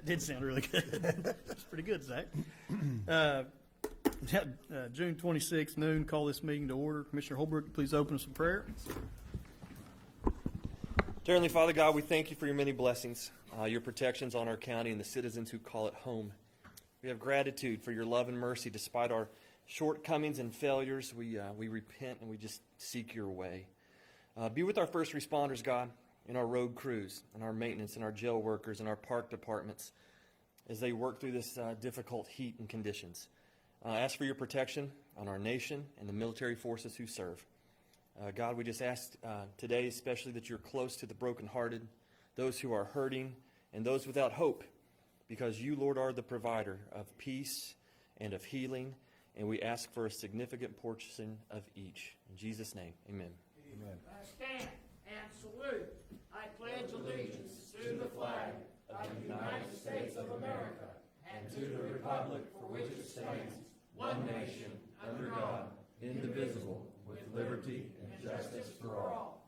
Did sound really good. That's pretty good, Zach. June 26th, noon, call this meeting to order. Commissioner Holbrook, please open us in prayer. Dear Heavenly Father, God, we thank you for your many blessings, your protections on our county and the citizens who call it home. We have gratitude for your love and mercy despite our shortcomings and failures. We repent and we just seek your way. Be with our first responders, God, in our road crews, and our maintenance, and our jail workers, and our park departments as they work through this difficult heat and conditions. Ask for your protection on our nation and the military forces who serve. God, we just ask today especially that you're close to the brokenhearted, those who are hurting, and those without hope, because you, Lord, are the provider of peace and of healing, and we ask for a significant portion of each. In Jesus' name, amen. Amen. I stand and salute. I pledge allegiance to the flag of the United States of America and to the republic for which it stands, one nation, under God, indivisible, with liberty and justice for all.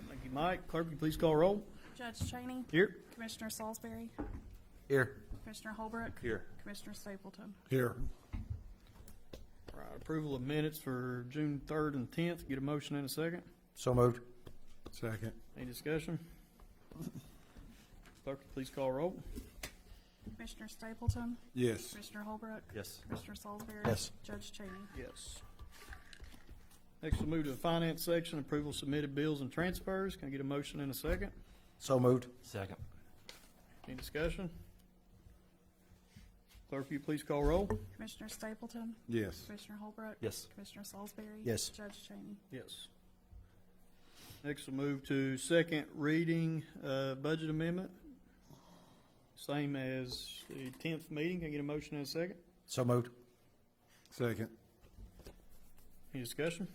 Thank you, Mike. Clerk, will you please call roll? Judge Cheney. Here. Commissioner Salisbury. Here. Commissioner Holbrook. Here. Commissioner Stapleton. Here. All right, approval of minutes for June 3rd and 10th. Get a motion in a second. So moved. Second. Any discussion? Clerk, please call roll. Commissioner Stapleton. Yes. Commissioner Holbrook. Yes. Commissioner Salisbury. Yes. Judge Cheney. Yes. Next, we'll move to the finance section. Approval of submitted bills and transfers. Can I get a motion in a second? So moved. Second. Any discussion? Clerk, will you please call roll? Commissioner Stapleton. Yes. Commissioner Holbrook. Yes. Commissioner Salisbury. Yes. Judge Cheney. Yes. Next, we'll move to second reading budget amendment. Same as the 10th meeting. Can I get a motion in a second? So moved. Second. Any discussion?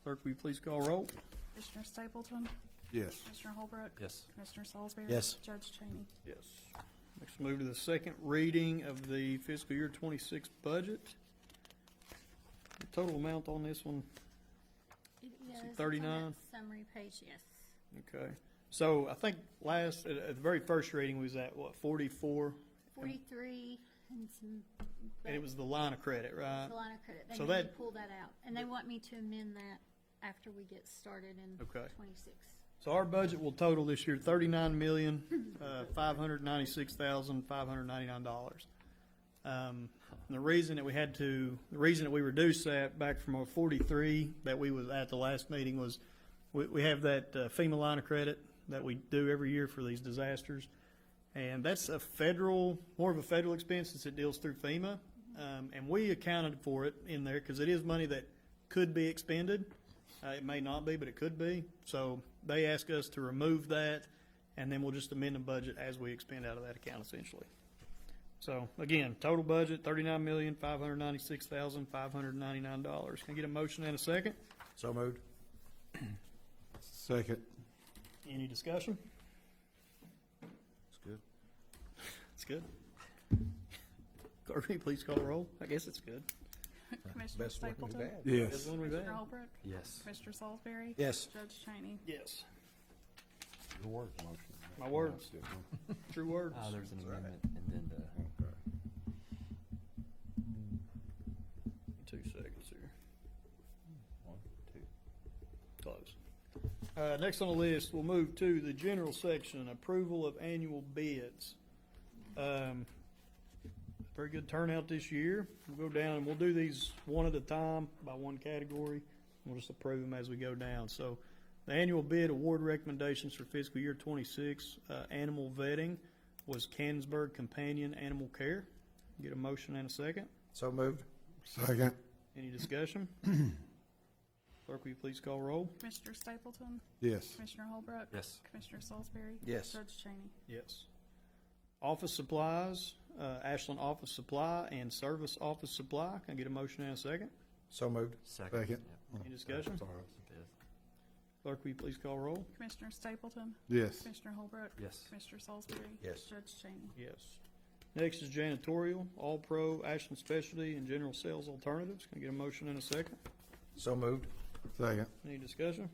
Clerk, will you please call roll? Commissioner Stapleton. Yes. Commissioner Holbrook. Yes. Commissioner Salisbury. Yes. Judge Cheney. Yes. Next, we'll move to the second reading of the fiscal year 26 budget. The total amount on this one, Yes, it's on 39? that summary page, yes. okay. So I think last, at the very first reading was at what, 44? 43 and some. And it was the line of credit, right? The line of credit. They So need to that- pull that out. And they want me to amend that after we get started in Okay. 26. So our budget will total this year $39,596,599. The reason that we reduced that back from a 43 that we was at the last meeting was we have that FEMA line of credit that we do every year for these disasters, and that's more of a federal expense since it deals through FEMA, and we accounted for it in there because it is money that could be expended. It may not be, but it could be. So they ask us to remove that, and then we'll just amend the budget as we expend out of that account, essentially. So again, total budget $39,596,599. Can I get a motion and a second? So moved. Second. Any discussion? It's good. It's good. Clerk, will you please call the roll? I guess it's good. Commissioner Stapleton. Yes. That's the one we've had. Commissioner Holbrook. Yes. Commissioner Salisbury. Yes. Judge Cheney. Yes. Your word motion. My words. True words. There's an amendment and then the. 2 seconds here. 1, 2. Close. Next on the list, we'll move to the general section, approval of annual bids. Very good turnout this year. We'll go down and we'll do these one at a time by one category. We'll just approve them as we go down. So the annual bid award recommendations for fiscal year 26 animal vetting was Canonsburg Companion Animal Care. Get a motion and a second. So moved. Second. Any discussion? Clerk, will you please call roll? Commissioner Stapleton. Yes. Commissioner Holbrook. Yes. Commissioner Salisbury. Yes. Judge Cheney. Yes. Office supplies, Ashland Office Supply and Service Office Supply. Can I get a motion and a second? So moved. Second. Yep. Any discussion? Clerk, will you please call roll? Commissioner Stapleton. Yes. Commissioner Holbrook. Yes. Commissioner Salisbury. Yes. Judge Cheney. Yes. Next is janitorial, All Pro, Ashland Specialty, and General Sales Alternatives. Can I get a motion and a second? So moved. Second. Any discussion?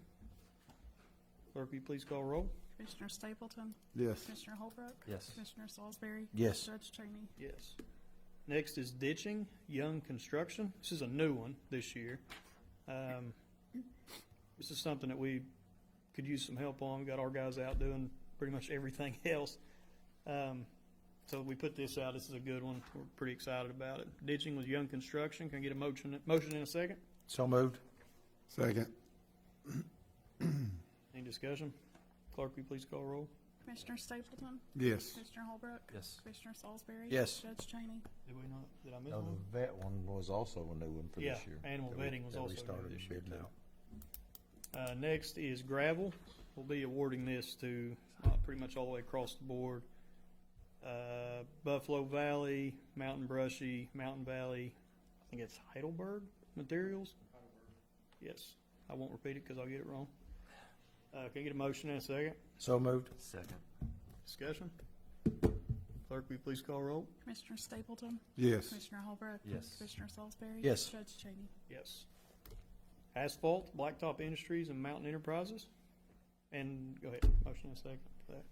Clerk, will you please call roll? Commissioner Stapleton, Yes. Commissioner Holbrook, Yes. Commissioner Salisbury. Yes. Judge Cheney. Yes. Next is ditching, young construction. This is a new one this year. This is something that we could use some help on. We got our guys out doing pretty much everything else. So we put this out. This is a good one. We're pretty excited about it. Ditching with young construction. Can I get a motion in a second? So moved. Second. Any discussion? Clerk, will you please call roll? Commissioner Stapleton, Yes. Commissioner Holbrook, Yes. Commissioner Salisbury. Yes. Judge Cheney. Did we not? Did I miss No, one? the vet one was also a new one for Yeah, this year. animal that we- vetting was that we also new started this year, bidding too. out. Next is gravel. We'll be awarding this to pretty much all the way across the board. Buffalo Valley, Mountain Brushy, Mountain Valley, I think it's Heidelberg Materials? Yes. I won't repeat it because I'll get it wrong. Can I get a motion in a second? So moved. Second. Discussion? Clerk, will you please call roll? Commissioner Stapleton, Yes. Commissioner Holbrook. Yes. Commissioner Salisbury. Yes. Judge Cheney. Yes. Asphalt, Blacktop Industries, and Mountain Enterprises. And, go ahead, motion in a second for that.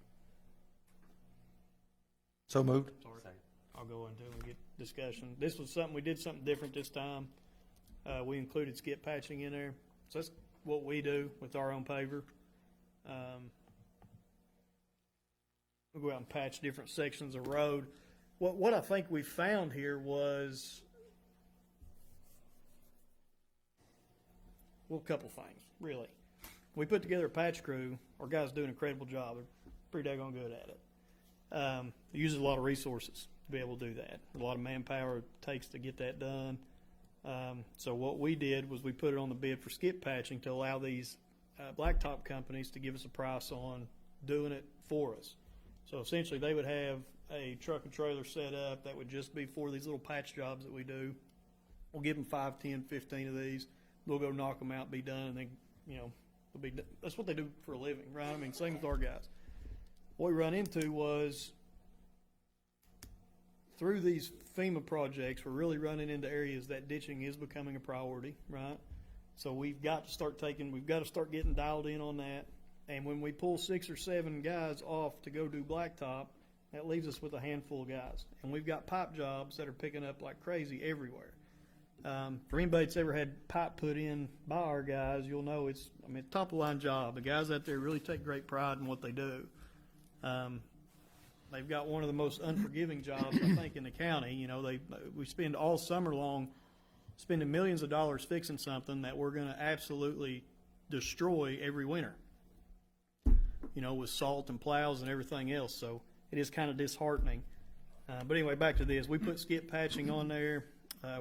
So moved. Sorry. I'll go into it and get discussion. This was something, we did something different this time. We included skip patching in there. So that's what we do with our own paver. We'll go out and patch different sections of road. What I think we found here was, well, a couple things, really. We put together a patch crew. Our guys do an incredible job. They're pretty daggone good at it. It uses a lot of resources to be able to do that. A lot of manpower it takes to get that done. So what we did was we put it on the bid for skip patching to allow these blacktop companies to give us a price on doing it for us. So essentially they would have a truck and trailer set up that would just be for these little patch jobs that we do. We'll give them 5, 10, 15 of these. We'll go knock them out, be done, and then, it'll be done. That's what they do for a living, right? I mean, same with our guys. What we run into was through these FEMA projects, we're really running into areas that ditching is becoming a priority, right? So we've got to start getting dialed in on that. And when we pull 6 or 7 guys off to go do blacktop, that leaves us with a handful of guys. And we've got pipe jobs that are picking up like crazy everywhere. For anybody that's ever had pipe put in by our guys, you'll know it's top of the line job. The guys out there really take great pride in what they do. They've got one of the most unforgiving jobs, I think, in the county. We spend all summer long spending millions of dollars fixing something that we're going to absolutely destroy every winter, with salt and plows and everything else. So it is kind of disheartening. But anyway, back to this. We put skip patching on there.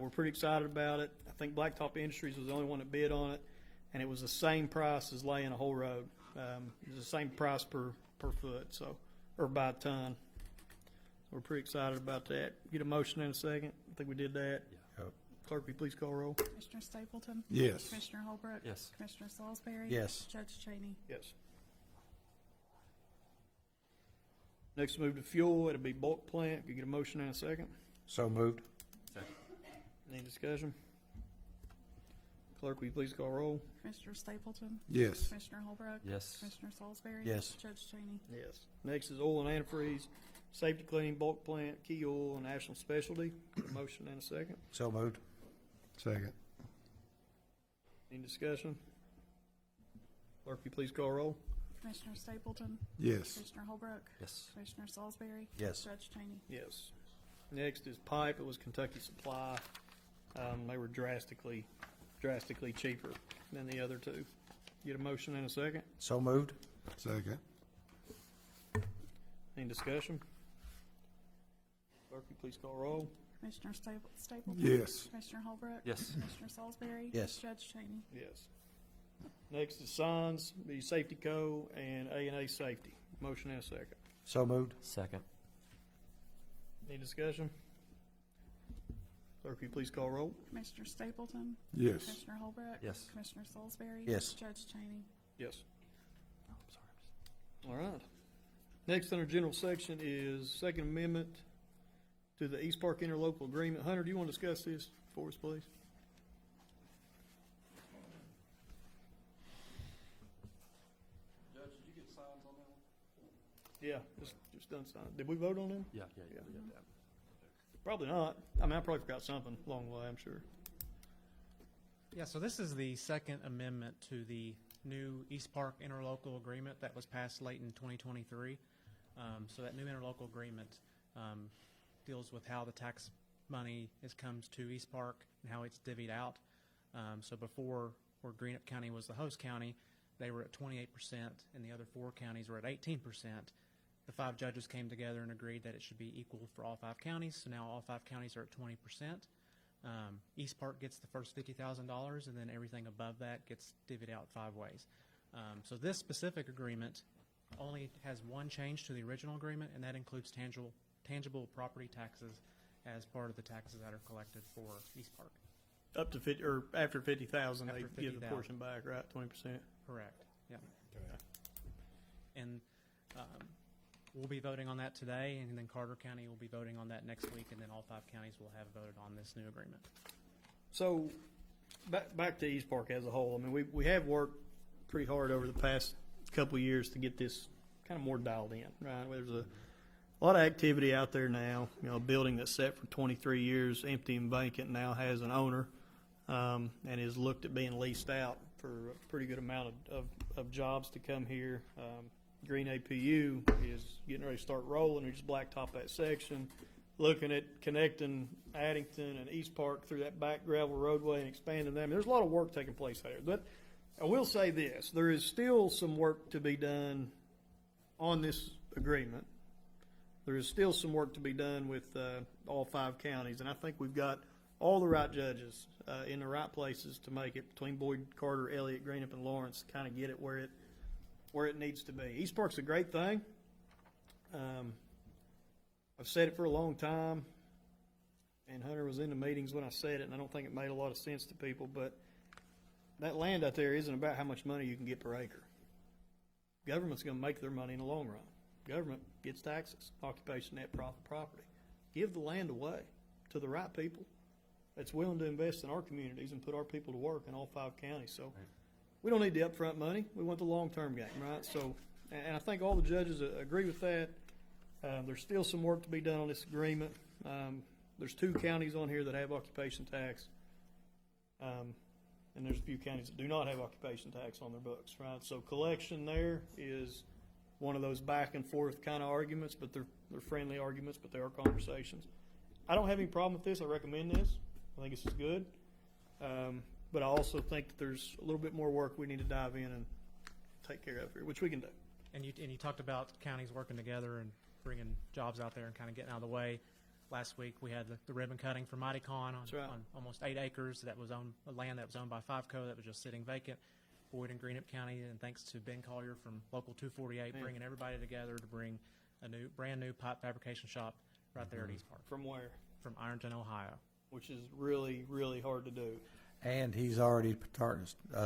We're pretty excited about it. I think Blacktop Industries was the only one that bid on it, and it was the same price as laying a whole road. It was the same price per foot, or by ton. We're pretty excited about that. Get a motion in a second. I think we did that. Yep. Clerk, will you please call roll? Commissioner Stapleton, Yes. Commissioner Holbrook. Yes. Commissioner Salisbury. Yes. Judge Cheney. Yes. Next, move to fuel. It'll be bulk plant. Can you get a motion in a second? So moved. Any discussion? Clerk, will you please call roll? Commissioner Stapleton, Yes. Commissioner Holbrook. Yes. Commissioner Salisbury. Yes. Judge Cheney. Yes. Next is oil and antifreeze, safety cleaning, bulk plant, Key Oil, and National Specialty. Get a motion in a second. So moved. Second. Any discussion? Clerk, will you please call roll? Commissioner Stapleton, Yes. Commissioner Holbrook. Yes. Commissioner Salisbury. Yes. Judge Cheney. Yes. Next is pipe. It was Kentucky Supply. They were drastically cheaper than the other two. Get a motion in a second. So moved. Second. Any discussion? Clerk, will you please call roll? Commissioner Stapleton. Yes. Commissioner Holbrook. Yes. Commissioner Salisbury. Yes. Judge Cheney. Yes. Next is signs, be Safety Co. and A&A Safety. Motion in a second. So moved. Second. Any discussion? Clerk, will you please call roll? Commissioner Stapleton, Yes. Commissioner Holbrook. Yes. Commissioner Salisbury. Yes. Judge Cheney. Yes. All right. Next under general section is Second Amendment to the East Park Interlocal Agreement. Hunter, do you want to discuss this for us, please? Judge, Yeah, just done sign. Did we vote on them? Yeah. Probably not. I mean, I probably forgot something along the way, I'm sure. Yeah, so this is the second amendment to the new East Park interlocal agreement that was passed late in 2023. So that new interlocal agreement deals with how the tax money comes to East Park and how it's divvied out. So before, where Greenup County was the host county, they were at 28%, and the other 4 counties were at 18%. The 5 judges came together and agreed that it should be equal for all 5 counties, so now all 5 counties are at 20%. East Park gets the first $50,000, and then everything above that gets divvied out 5 ways. So this specific agreement only has one change to the original agreement, and that includes tangible property taxes as part of the taxes that are collected for East Park. Up to 50, or after 50,000, they After give the 50,000. portion back, right? 20%. Correct. Yeah. And we'll be voting on that today, and then Carter County will be voting on that next week, and then all 5 counties will have voted on this new agreement. So, back to East Park as a whole. I mean, we have worked pretty hard over the past couple of years to get this kind of more dialed in, right? There's a lot of activity out there now. You know, a building that's set for 23 years, empty and vacant, now has an owner, and is looked at being leased out for a pretty good amount of jobs to come here. Green APU is getting ready to start rolling. We just blacktop that section, looking at connecting Addington and East Park through that back gravel roadway and expanding them. There's a lot of work taking place there. But I will say this, there is still some work to be done on this agreement. There is still some work to be done with all 5 counties, and I think we've got all the right judges in the right places to make it between Boyd, Carter, Elliott, Greenup, and Lawrence, kind of get it where it needs to be. East Park's a great thing. I've said it for a long time, and Hunter was in the meetings when I said it, and I don't think it made a lot of sense to people, but that land out there isn't about how much money you can get per acre. Government's going to make their money in the long run. Government gets taxes, occupation, net profit, property. Give the land away to the right people that's willing to invest in our communities and put our people to work in all 5 counties. So we don't need the upfront money. We want the long-term game, right? So, and I think all the judges agree with that. There's still some work to be done on this agreement. There's 2 counties on here that have occupation tax. And there's a few counties that do not have occupation tax on their books, right? So collection there is one of those back and forth kind of arguments, but they're friendly arguments, but they are conversations. I don't have any problem with this. I recommend this. I think this is good. But I also think that there's a little bit more work we need to dive in and take care of here, which we can do. And you talked about counties working together and bringing jobs out there and kind of getting out of the way. Last week we had the ribbon cutting for MightyCon on almost 8 acres that was owned, land that was owned by 5Co that was just sitting vacant. Boyd and Greenup County, and thanks to Ben Collier from Local 248, bringing everybody together to bring a brand new pipe fabrication shop right there at East Park. From where? From Ironton, Ohio. Which is really, really hard to do. And he's already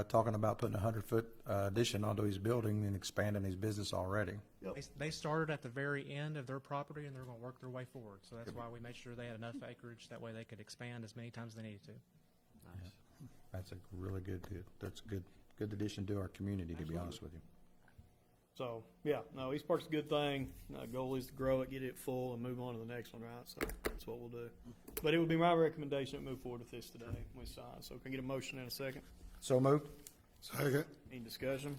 talking about putting a 100-foot addition onto his building and expanding his business already. Yep. They started at the very end of their property, and they're going to work their way forward. So that's why we made sure they had enough acreage. That way they could expand as many times as they needed to. Nice. That's a really good deal. That's a good addition to our community, to be honest with you. So, yeah, no, East Park's a good thing. Goal is to grow it, get it full, and move on to the next one, right? So that's what we'll do. But it would be my recommendation to move forward with this today. We sign. So can I get a motion in a second? So moved. Second. Any discussion?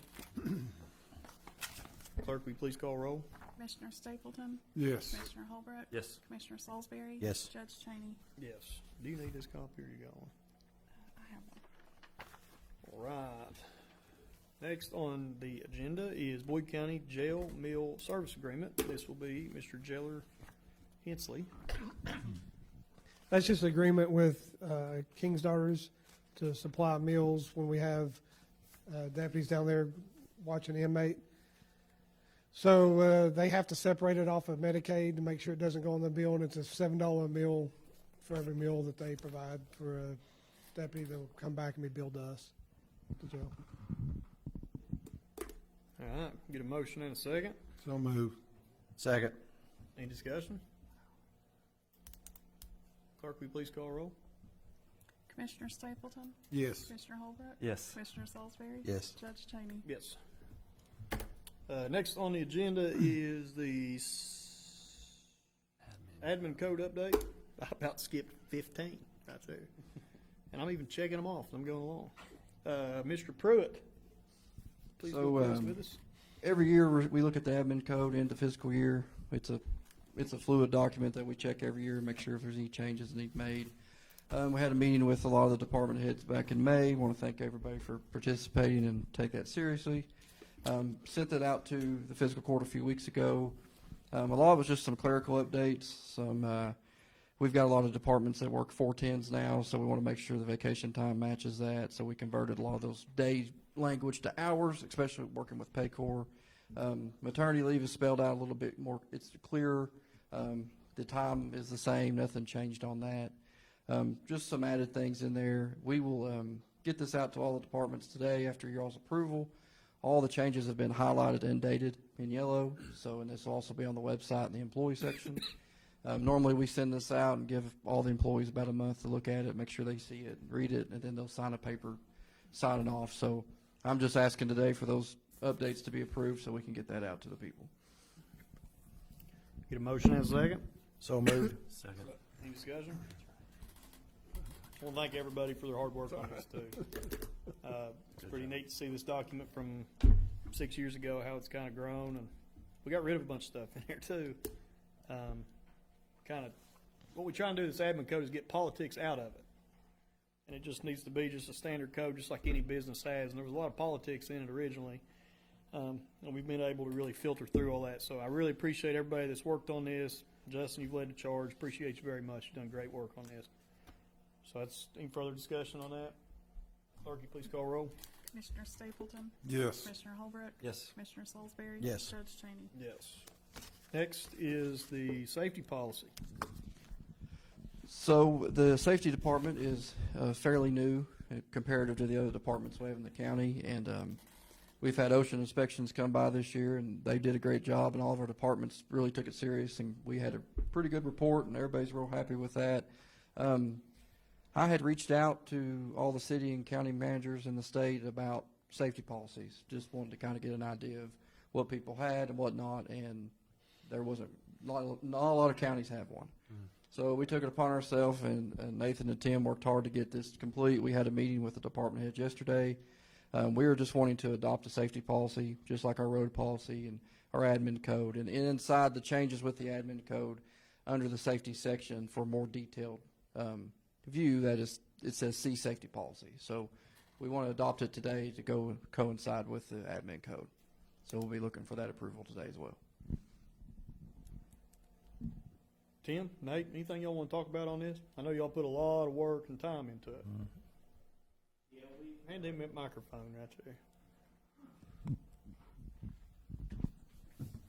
Clerk, will you please call roll? Commissioner Stapleton, Yes. Commissioner Holbrook, Yes. Commissioner Salisbury. Yes. Judge Cheney. Yes. Do you need this copy or you got one? I have one. All right. Next on the agenda is Boyd County Jail Meal Service Agreement. This will be Mr. Jailer Hensley. That's just an agreement with King's Daughters to supply meals when we have deputies down there watching the inmate. So they have to separate it off of Medicaid to make sure it doesn't go on the bill, and it's a $7 a meal for every meal that they provide for a deputy that will come back and be billed to us, to jail. All right. Get a motion in a second. So moved. Second. Any discussion? Clerk, will you please call roll? Commissioner Stapleton, Yes. Commissioner Holbrook. Yes. Commissioner Salisbury. Yes. Judge Cheney. Yes. Next on the agenda is the admin code update. I about skipped 15 right there. And I'm even checking them off as I'm going along. Mr. Pruitt, please So, go with us. Every year, we look at the admin code into fiscal year. It's a fluid document that we check every year, make sure if there's any changes that need made. We had a meeting with a lot of the department heads back in May. Want to thank everybody for participating and take that seriously. Sent that out to the fiscal court a few weeks ago. A lot of it was just some clerical updates. We've got a lot of departments that work 410s now, so we want to make sure the vacation time matches that. So we converted a lot of those day language to hours, especially working with Paycor. Maternity leave is spelled out a little bit more. It's clearer. The time is the same. Nothing changed on that. Just some added things in there. We will get this out to all the departments today after your all's approval. All the changes have been highlighted and dated in yellow, and this will also be on the website in the employee section. Normally we send this out and give all the employees about a month to look at it, make sure they see it, read it, and then they'll sign a paper signing off. So I'm just asking today for those updates to be approved so we can get that out to the people. Get a motion and a second. So moved. Any discussion? I want to thank everybody for their hard work on this too. It's pretty neat to see this document from 6 years ago, how it's kind of grown, and we got rid of a bunch of stuff in here too. What we try and do with this admin code is get politics out of it. And it just needs to be just a standard code, just like any business has. And there was a lot of politics in it originally. And we've been able to really filter through all that. So I really appreciate everybody that's worked on this. Justin, you've led the charge. Appreciate you very much. You've done great work on this. So that's any further discussion on that? Clerk, you please call roll. Commissioner Stapleton? Yes. Commissioner Holbrook? Yes. Commissioner Salisbury? Yes. Judge Cheney? Yes. Next is the safety policy. So the safety department is fairly new comparative to the other departments we have in the county, and we've had ocean inspections come by this year, and they did a great job, and all of our departments really took it serious, and we had a pretty good report, and everybody's real happy with that. I had reached out to all the city and county managers in the state about safety policies, just wanted to kind of get an idea of what people had and whatnot, and there wasn't, not a lot of counties have one. So we took it upon ourselves, and Nathan and Tim worked hard to get this complete. We had a meeting with the department heads yesterday. We were just wanting to adopt a safety policy, just like our road policy and our admin code. And inside the changes with the admin code, under the safety section for more detailed view, that is, it says see safety policy. So we want to adopt it today to go coincide with the admin code. So we'll be looking for that approval today as well. Tim, Nate, anything y'all want to talk about on this? I know y'all put a lot of work and time into it. Hand him that microphone right there.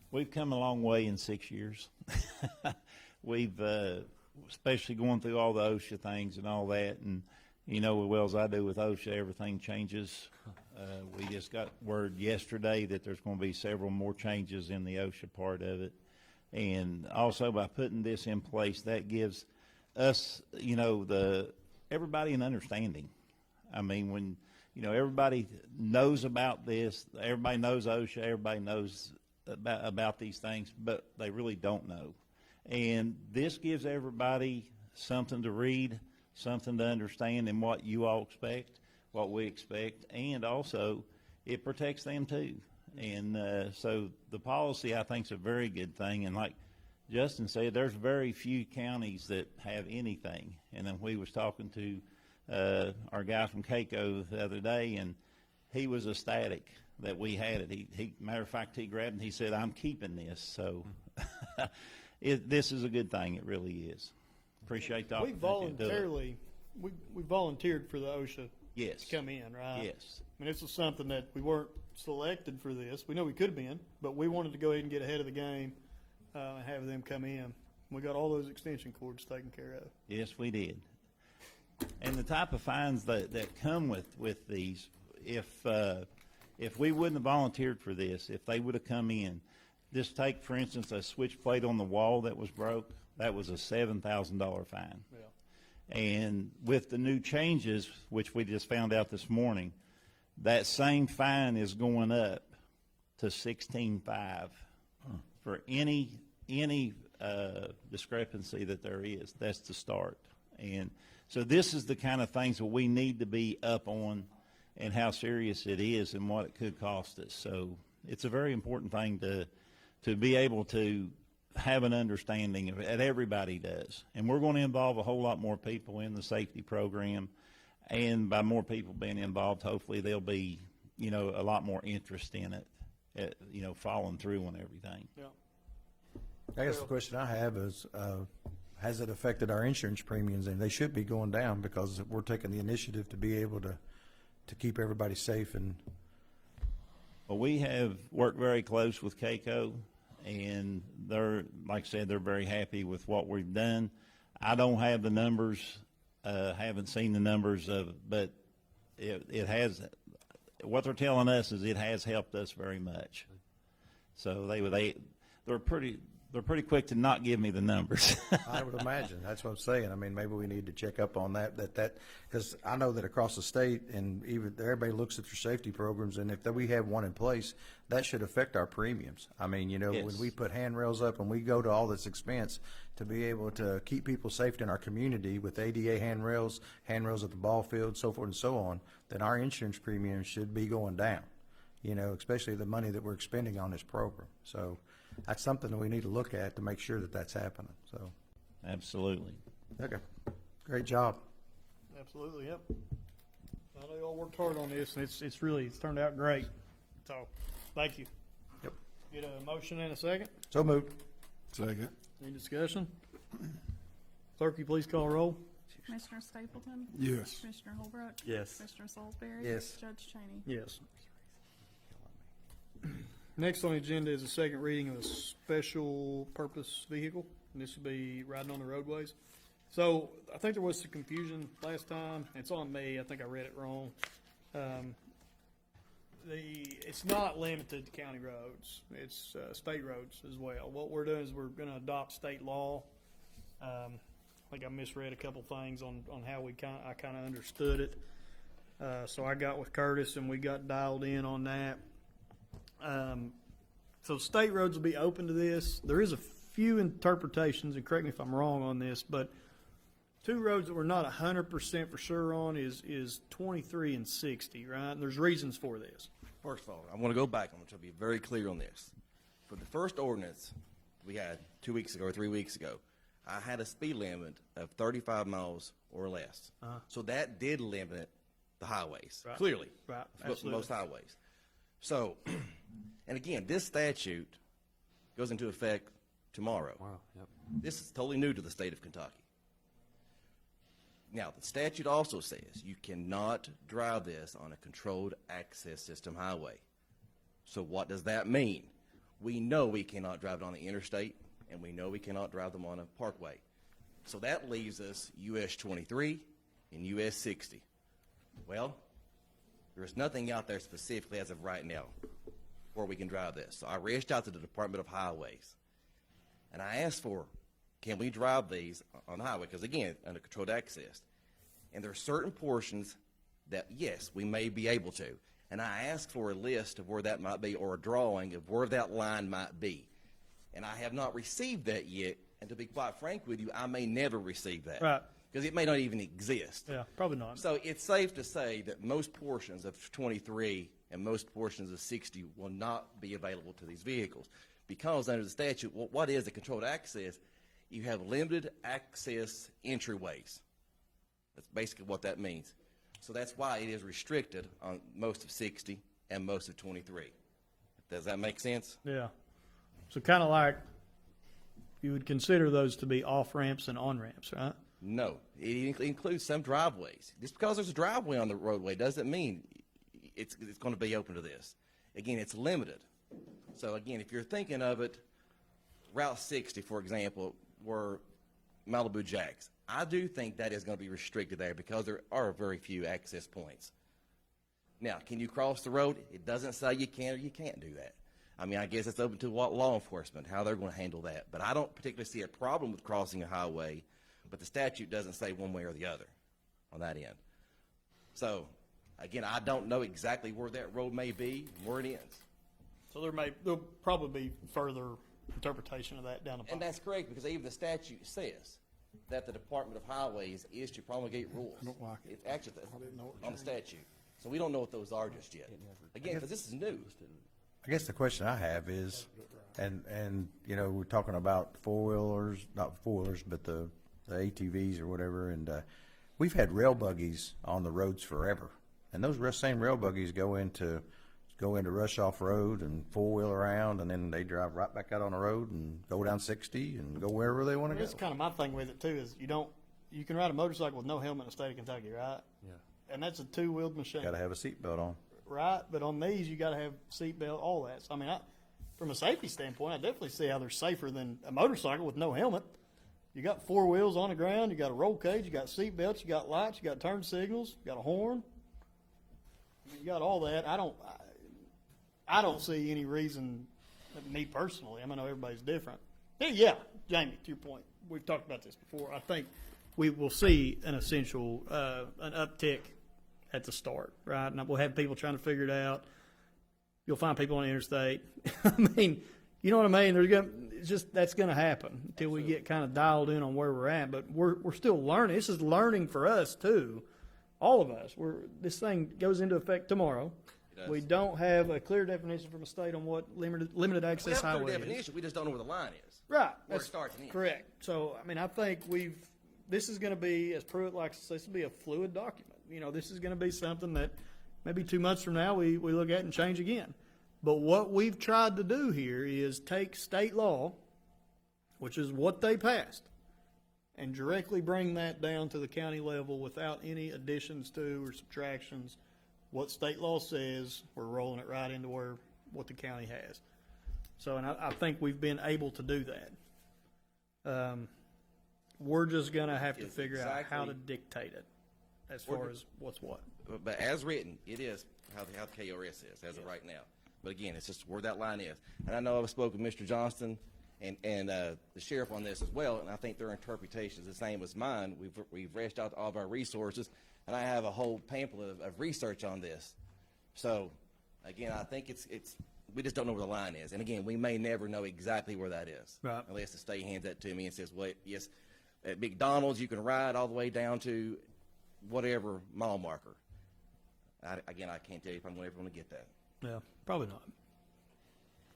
We've come a long way in 6 years. We've, especially going through all the OSHA things and all that, and you know as well as I do with OSHA, everything changes. We just got word yesterday that there's going to be several more changes in the OSHA part of it. And also by putting this in place, that gives us, you know, everybody an understanding. I mean, when, you know, everybody knows about this, everybody knows OSHA, everybody knows about these things, but they really don't know. And this gives everybody something to read, something to understand, and what you all expect, what we expect, and also it protects them too. And so the policy, I think, is a very good thing. And like Justin said, there's very few counties that have anything. And then we was talking to our guy from Keiko the other day, and he was ecstatic that we had it. He matter of fact, he grabbed and he said, "I'm keeping this." So this is a good thing. It really is. Appreciate the opportunity to do it. We volunteered for the OSHA Yes. to come in, right? Yes. I mean, this was something that we weren't selected for this. We know we could have been, but we wanted to go ahead and get ahead of the game and have them come in. We got all those extension cords taken care of. Yes, we did. And the type of fines that come with these, if we wouldn't have volunteered for this, if they would have come in, just take, for instance, a switch plate on the wall that was broke, that was a $7,000 fine. Yeah. And with the new changes, which we just found out this morning, that same fine is going up to 16.5 for any discrepancy that there is. That's the start. And so this is the kind of things that we need to be up on, and how serious it is and what it could cost us. So it's a very important thing to be able to have an understanding of it, and everybody does. And we're going to involve a whole lot more people in the safety program, and by more people being involved, hopefully there'll be, you know, a lot more interest in it, you know, following through on everything. Yeah. I guess the question I have is, has it affected our insurance premiums? And they should be going down because we're taking the initiative to be able to keep everybody safe. And Well, we have worked very close with KCO, and they're, like I said, they're very happy with what we've done. I don't have the numbers, haven't seen the numbers but it has, what they're telling us is it has helped us very much. So they're pretty quick to not give me the numbers. I would imagine, that's what I'm saying. I mean, maybe we need to check up on that, because I know that across the state, and even everybody looks at their safety programs, and if we have one in place, that should affect our premiums. I mean, you know, Yes. when we put handrails up and we go to all this expense to be able to keep people safe in our community with ADA handrails at the ball field, so forth and so on, then our insurance premiums should be going down, you know, especially the money that we're expending on this program. So that's something that we need to look at to make sure that that's happening. So, Absolutely. okay, great job. Absolutely, yep. I know y'all worked hard on this, and it's turned out great. So, thank you. Yep. Get a motion and a second. So moved. Second. Any discussion? Clerk, you please call roll. Commissioner Stapleton? Yes. Commissioner Holbrook? Yes. Commissioner Salisbury? Yes. Judge Cheney? Yes. Next on the agenda is the second reading of a special purpose vehicle, and this will be riding on the roadways. So I think there was some confusion last time. It's on me. I think I read it wrong. It's not limited to county roads. It's state roads as well. What we're doing is we're going to adopt state law. I think I misread a couple things on how I kind of understood it. So I got with Curtis and we got dialed in on that. So state roads will be open to this. There is a few interpretations, and correct me if I'm wrong on this, but two roads that we're not 100% for sure on is 23 and 60, right? And there's reasons for this. First of all, I want to go back. I want to be very clear on this. For the first ordinance we had 2 weeks ago or 3 weeks ago, I had a speed limit of 35 miles or less. So that did limit the highways, Right. clearly, Right, for absolutely. most highways. So, and again, this statute goes into effect tomorrow. Wow, yep. This is totally new to the state of Kentucky. Now, the statute also says you cannot drive this on a controlled access system highway. So what does that mean? We know we cannot drive it on the interstate, and we know we cannot drive them on a parkway. So that leaves us US 23 and US 60. Well, there's nothing out there specifically as of right now where we can drive this. So I reached out to the Department of Highways, and I asked for, can we drive these on the highway? Because again, under controlled access. And there are certain portions that, yes, we may be able to. And I asked for a list of where that might be, or a drawing of where that line might be. And I have not received that yet. And to be quite frank with you, I may never receive that. Right. Because it may not even exist. Yeah, probably not. So it's safe to say that most portions of 23 and most portions of 60 will not be available to these vehicles. Because under the statute, what is a controlled access? You have limited access entryways. That's basically what that means. So that's why it is restricted on most of 60 and most of 23. Does that make sense? Yeah. So kind of like you would consider those to be off ramps and on ramps, right? No. It includes some driveways. Just because there's a driveway on the roadway doesn't mean it's going to be open to this. Again, it's limited. So again, if you're thinking of it, Route 60, for example, where Malibu Jacks, I do think that is going to be restricted there because there are very few access points. Now, can you cross the road? It doesn't say you can or you can't do that. I mean, I guess it's open to what law enforcement, how they're going to handle that. But I don't particularly see a problem with crossing a highway, but the statute doesn't say one way or the other on that end. So, again, I don't know exactly where that road may be, where it ends. So there'll probably be further interpretation of that down the pipe. And that's correct, because even the statute says that the Department of Highways is to promulgate rules. I don't like it. It's actually on the statute. So we don't know what those are just yet. Again, because this is new. I guess the question I have is, and you know, we're talking about four-wheelers, not four-wheelers, but the ATVs or whatever, and we've had rail buggies on the roads forever. And those same rail buggies go into Rush Off Road and four-wheel around, and then they drive right back out on the road and go down 60 and go wherever they want to go. That's kind of my thing with it too, is you can ride a motorcycle with no helmet in the state of Kentucky, right? Yeah. And that's a two-wheeled machine. Got to have a seatbelt on. Right, but on these, you got to have seatbelt, all that. So, I mean, from a safety standpoint, I definitely see how they're safer than a motorcycle with no helmet. You got four wheels on the ground, you got a roll cage, you got seatbelts, you got lights, you got turn signals, you got a horn. I mean, you got all that. I don't see any reason, me personally, I mean, I know everybody's different. Yeah, Jamie, to your point, we've talked about this before. I think we will see an uptick at the start, right? And we'll have people trying to figure it out. You'll find people on the interstate. I mean, you know what I mean? That's going to happen until we get kind of dialed in on where we're at. But we're still learning. This is learning for us too, all of us. This thing goes into effect tomorrow. We don't have a clear definition from a state on what limited access We have a highway clear is. definition, we just don't know where the line is. Right. Where it starts and ends. Correct. So, I mean, I think this is going to be, as Pruitt likes to say, this will be a fluid document. You know, this is going to be something that maybe 2 months from now we look at and change again. But what we've tried to do here is take state law, which is what they passed, and directly bring that down to the county level without any additions to or subtractions. What state law says, we're rolling it right into what the county has. So, and I think we've been able to do that. We're just going to have to figure out how to dictate it as far as what's what. But as written, it is how the KRS is as of right now. But again, it's just where that line is. And I know I've spoken with Mr. Johnston and the sheriff on this as well, and I think their interpretation is the same as mine. We've reached out to all of our resources, and I have a whole pamphlet of research on this. So, again, I think it's we just don't know where the line is. And again, we may never know exactly where that is. Right. Unless the state hands that to me and says, well, yes, at McDonald's you can ride all the way down to whatever mile marker. I can't tell you if I'm ever going to get that. Yeah, probably not.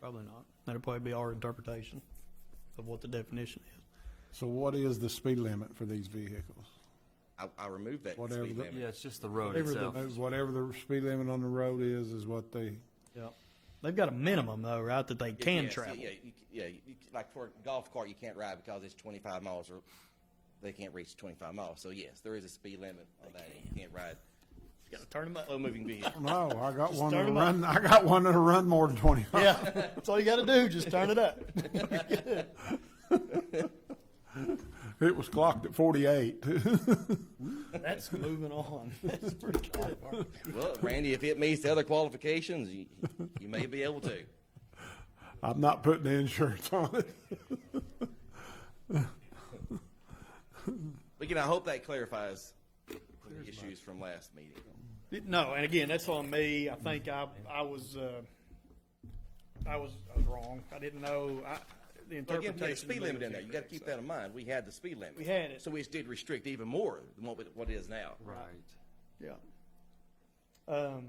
Probably not. That'll probably be our interpretation of what the definition is. So what is the speed limit for these vehicles? I removed that Whatever speed the- limit. Yeah, it's just the road Whatever itself. Whatever the speed limit on the road is what they, Yeah. They've got a minimum though, right, that they can Yes, travel. Like for a golf cart, you can't ride because it's 25 miles, or they can't reach 25 miles. So yes, there is a speed limit on that. And you can't ride Got to turn them up. slow-moving vehicles. no, I got one start that'll 'em up. run, I got one that'll run more than 25. Yeah, that's all you got to do. Just turn it up. It was clocked at 48. That's moving on. That's pretty good. Well, Randy, if it meets the other qualifications, you may be able to. I'm not putting the insurance on it. But again, I hope that clarifies the issues from last meeting. No, and again, that's on me. I think I was wrong. I didn't know the But again, interpretation. we had a speed limit in there. You got to keep that in mind. We had the speed limit. We had it. So we did restrict even more than what it is now. Right. Yeah. So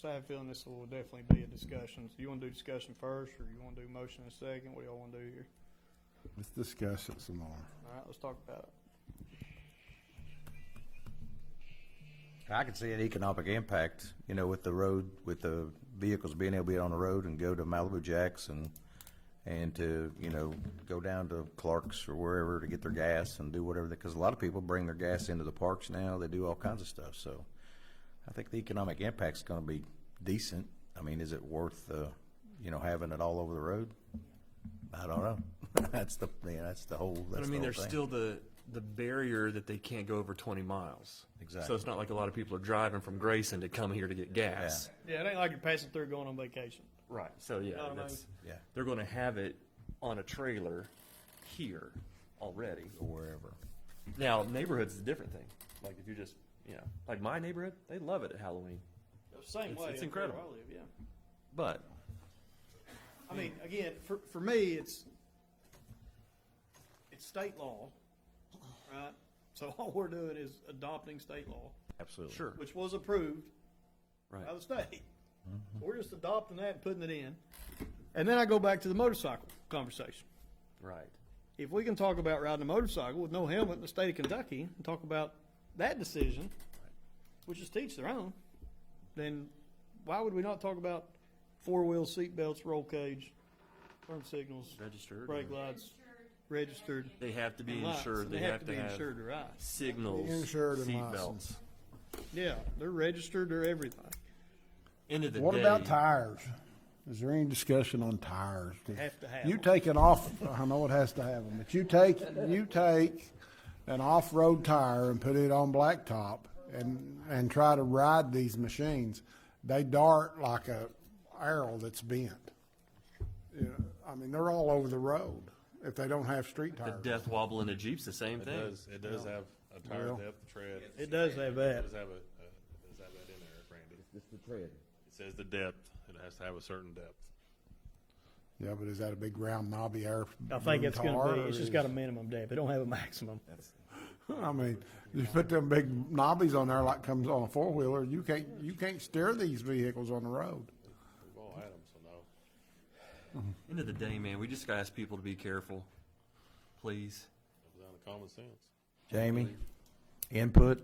I have a feeling this will definitely be a discussion. So you want to do discussion first, or you want to do motion in a second? What do y'all want to do here? Let's discuss it some more. All right, let's talk about it. I can see an economic impact, you know, with the road, with the vehicles being able to be on the road and go to Malibu Jacks and to, you know, go down to Clark's or wherever to get their gas and do whatever, because a lot of people bring their gas into the parks now. They do all kinds of stuff. So I think the economic impact's going to be decent. I mean, is it worth, you know, having it all over the road? I don't know. That's the whole. But I mean, there's thing. still the barrier that they can't go over 20 miles. Exactly. So it's not like a lot of people are driving from Grayson to come here to get gas. Yeah, it ain't like you're passing through going on vacation. Right. So yeah, know what I that's, Yeah. they're going to have it on a trailer here already. or wherever. Now, neighborhoods is a different thing. Like if you just, you know, like my neighborhood, they love it at Halloween. Same It's- way. it's up incredible. where I live, yeah. But I mean, again, for me, it's state law, right? So all we're doing is adopting state law, Absolutely. sure, which was approved right. by the state. So we're just adopting that and putting it in. And then I go back to the motorcycle conversation. Right. If we can talk about riding a motorcycle with no helmet in the state of Kentucky and talk about that decision, which is teach their own, then why would we not talk about four-wheel seat belts, roll cage, turn signals, Registered. brake lights, registered? They have to be and lights, insured. and They have to be have insured to ride. signals, Insured and seat licensed. belts. Yeah, they're registered, they're everything. End of the What day, about tires? Is there any discussion on tires? 'Cause Have to have You them. take an off, I know it has to have them, but you take an off-road tire and put it on blacktop and try to ride these machines. They dart like a arrow that's bent. You know, I mean, they're all over the road if they don't have street the tires. death wobble in a Jeep's the same thing. It does have a tire Well, depth tread. It does have that. It does have that in there, Randy. It's the tread. It says the depth. It has to have a certain depth. Yeah, but is that a big round knobby air? I think it's balloon going tar, to be, it's or just got a minimum depth. It don't have a maximum. I mean, you put them big knobbies on there like comes on a four-wheeler, you can't steer these vehicles on the road. We've all had them, so no. End of the day, man, we just gotta ask people to be careful, please. Comes down to common sense. Jamie, input,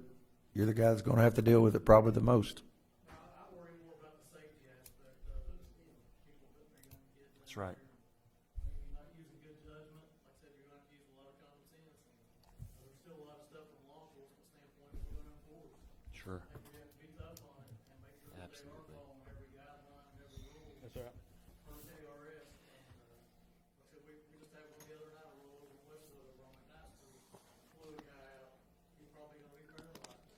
you're the guy that's gonna have to deal with it probably the most. I worry more about the safety aspect of it. People putting their young kids That's right. maybe not using good judgment. Like I said, you're going to have to use a lot of common sense. And there's still a lot of stuff from a law enforcement standpoint that we're going to enforce. Sure. I think we have to be tough on it and make sure that they are Absolutely. following every guideline, every rule. That's right. Per KRS, and, like I said, we just had one the other night, a roll over in Westwood, over on McKnight Street, flew a guy out, he's probably gonna be paralyzed.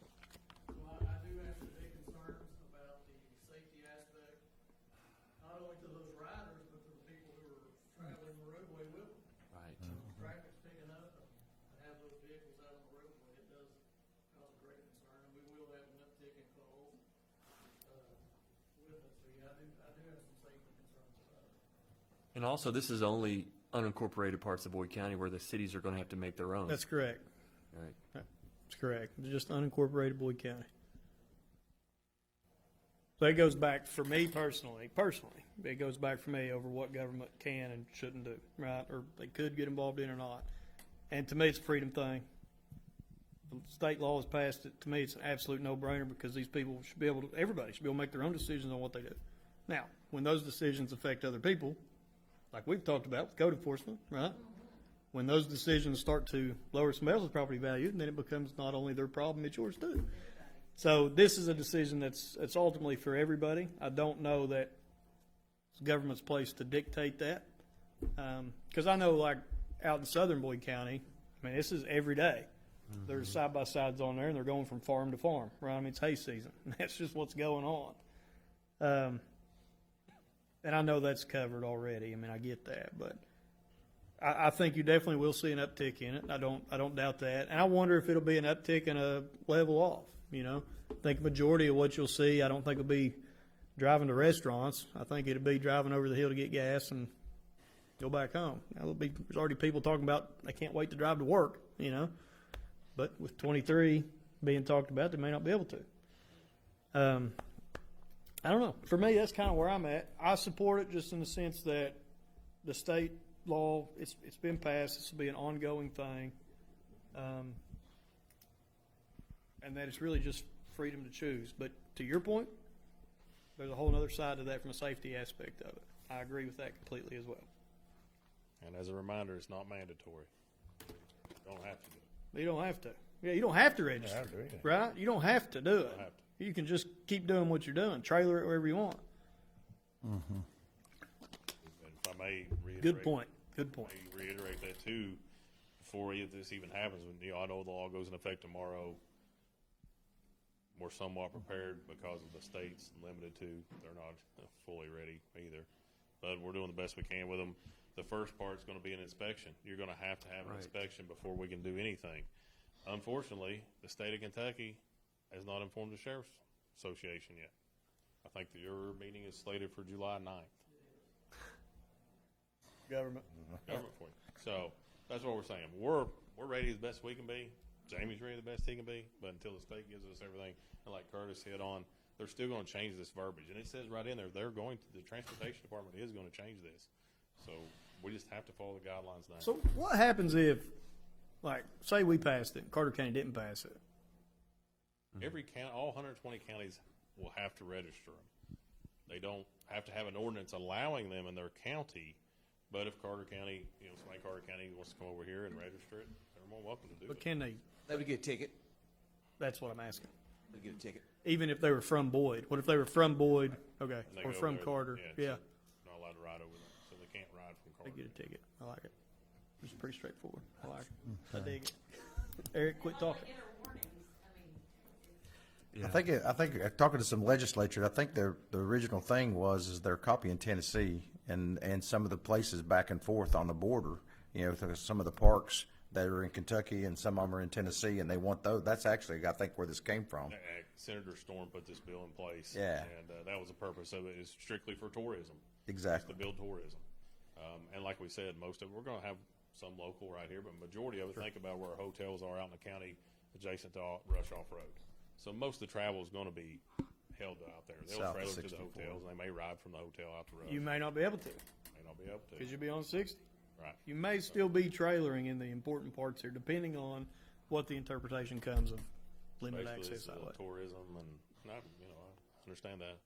So I do have some big concerns about the safety aspect, not only to those riders, but to the people who are traveling the roadway with them. Right. Traffic's picking up, and to have those vehicles out on the roadway, it does cause a great concern, and we will have an uptick in calls, with it, so yeah, I do have some safety concerns about it. And also, this is only unincorporated parts of Boyd County where the cities are gonna have to make their own. That's correct. Right. That's correct. It's just unincorporated Boyd County. So it goes back for me personally, it goes back for me over what government can and shouldn't do, right? Or they could get involved in or not. And to me, it's a freedom thing. The state law has passed it. To me, it's an absolute no-brainer because these people should be able to, everybody should be able to make their own decisions on what they do. Now, when those decisions affect other people, like we've talked about with code enforcement, right? When those decisions start to lower somebody else's property value, then it becomes not only their problem, it's yours too. So this is a decision that's ultimately for everybody. I don't know that it's the government's place to dictate that. Because I know like out in southern Boyd County, I mean, this is every day. There's side-by-sides on there, and they're going from farm to farm, right? I mean, it's hay season. That's just what's going on. And I know that's covered already. I mean, I get that, but I think you definitely will see an uptick in it. I don't doubt that. And I wonder if it'll be an uptick and a level off, you know? I think majority of what you'll see, I don't think it'll be driving to restaurants. I think it'll be driving over the hill to get gas and go back home. Now, there's already people talking about they can't wait to drive to work, you know? But with 23 being talked about, they may not be able to. I don't know. For me, that's kind of where I'm at. I support it just in the sense that the state law, it's been passed. This will be an ongoing thing. And that it's really just freedom to choose. But to your point, there's a whole other side to that from a safety aspect of it. I agree with that completely as well. And as a reminder, it's not mandatory. You don't have to do it. You don't have to. Yeah, you don't have to register, have to either. right? You don't have to do it. Don't have You can just keep doing what you're doing. Trailer it wherever you want. And if I may reiterate. Good point. Good point. May reiterate that too, before this even happens, when, I know the law goes in effect tomorrow, we're somewhat prepared because of the state's limited to, they're not fully ready either. But we're doing the best we can with them. The first part's gonna be an inspection. You're gonna have to have an inspection before we can do anything. Unfortunately, the state of Kentucky has not informed the Sheriff's Association yet. I think that your meeting is slated for July 9th. Government. Government for you. So that's what we're saying. We're ready as best we can be. Jamie's ready the best he can be, but until the state gives us everything, and like Curtis hit on, they're still going to change this verbiage, and it says right in there the transportation department is going to change this. So we just have to follow the guidelines now. So what happens if, like, say we passed it, Carter County didn't pass it? Every county, all 120 counties will have to register them. They don't have to have an ordinance allowing them in their county, but if Carter County, somebody in Carter County wants to come over here and register it, they're more welcome to do But it. can they? They would get a ticket. That's what I'm asking. They get a ticket. Even if they were from Boyd? What if they were from Boyd? Okay, And they or go from there, Carter? Yeah, so not allowed to ride over there, so they can't ride from they Carter. get a ticket. I like it. It's pretty straightforward. I like it. I dig it. Eric, quit talking. I think talking to some legislature, I think the original thing is they're copying Tennessee and some of the places back and forth on the border. Some of the parks that are in Kentucky and some of them are in Tennessee, and they want those. That's actually, I think, where this came from. Senator Storm put this bill in place. Yeah. And that was the purpose of it, is strictly for tourism. Exactly. To build tourism. And like we said, most of it, we're going to have some local right here, but majority of it, think about where hotels are out in the county adjacent to Rush Off Road. So most of the travel is going to be held out there. They'll South of trailer to the 64. hotels, and they may ride from the hotel out to Rush. You may not be able to, May not be able to. because you'll be on 60. Right. You may still be trailering in the important parts here, depending on what the interpretation comes of limited Basically, access it's, highway. tourism, and I understand that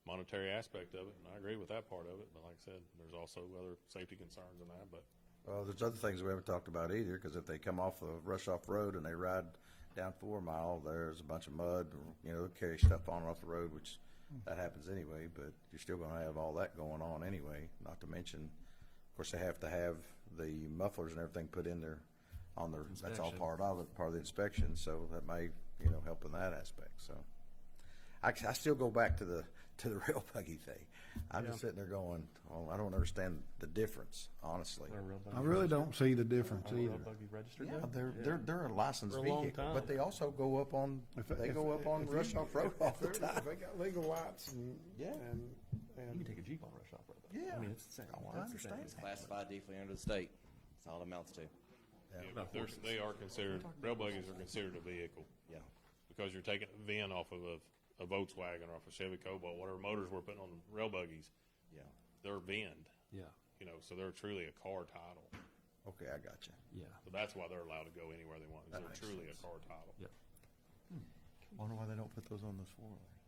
monetary aspect of it, and I agree with that part of it. But like I said, there's also other safety concerns in that. But Well, there's other things we haven't talked about either, because if they come off the Rush Off Road and they ride down 4 Mile, there's a bunch of mud, carry stuff on and off the road, which that happens anyway, but you're still gonna have all that going on anyway, not to mention, of course, they have to have the mufflers and everything put in there on their, that's all part of it, part of the inspection, so that may, help in that aspect, so. I still go back to the rail buggy thing. I'm just sitting there going, oh, I don't understand the difference, honestly. I really don't see the difference either. Yeah, they're a licensed For a long vehicle, time. but they also go up on, If Rush Off Road all the time. If they got legal lights and, Yeah. and take a Jeep on Rush Off Road. Yeah. I mean, it's the same. Oh, I understand. It's classified deeply under the state. That's all it amounts to. but they are considered, rail buggies are considered a vehicle. Yeah. Because you're taking a VIN off of a Volkswagen or off a Chevy Cobalt, whatever motors we're putting on rail buggies, Yeah. they're VIN'd. Yeah. So they're truly a car title. Okay, I got you. Yeah. So that's why they're allowed to go anywhere they want. 'Cause That they're makes truly sense. a car title. Yep. Wonder why they don't put those on those 4-wheelers.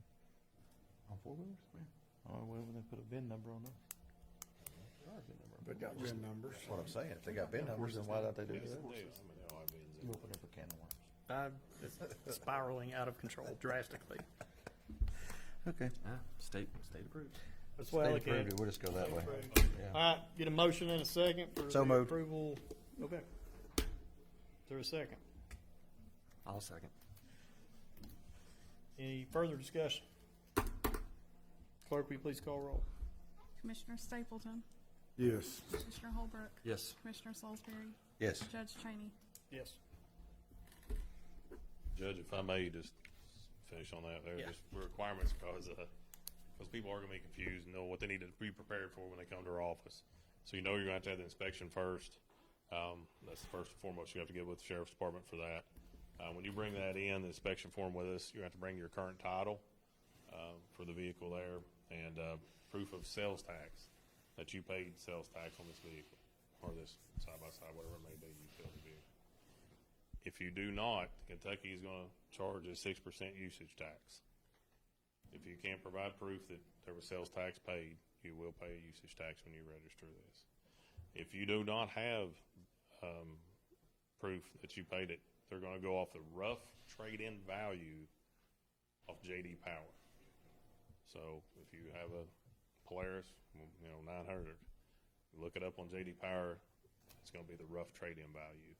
On 4-wheelers? Oh, well, they put a VIN number on those. they got VIN numbers. That's what I'm saying. If they got VIN numbers, then why don't they do Yes, that? they do. I mean, they all have VINs in You it. open up a can of worms. It's spiraling out of control drastically. Okay. State approved. That's why I look State at approved it. it, we'll just go that way. All right, get a motion and a second for So the moved. approval. Okay. Is there a second? I'll second. Any further discussion? Clerk, will you please call roll? Commissioner Stapleton, Yes. Commissioner Holbrook, Yes. Commissioner Salisbury, Yes. Judge Cheney. Yes. Judge, if I may just finish on that, there, Yeah. just requirements, because people are going to be confused and know what they need to be prepared for when they come to our office. So you're going to have to have the inspection first. That's the first and foremost you have to get with the Sheriff's Department for that. When you bring that in, the inspection form with us, you have to bring your current title for the vehicle there, and proof of sales tax, that you paid sales tax on this vehicle, or this side-by-side, whatever it may be, utility vehicle. If you do not, Kentucky is going to charge a 6% usage tax. If you can't provide proof that there was sales tax paid, you will pay a usage tax when you register this. If you do not have proof that you paid it, they're going to go off the rough trade-in value of J.D. Power. So if you have a Polaris, 900, look it up on J.D. Power, it's going to be the rough trade-in value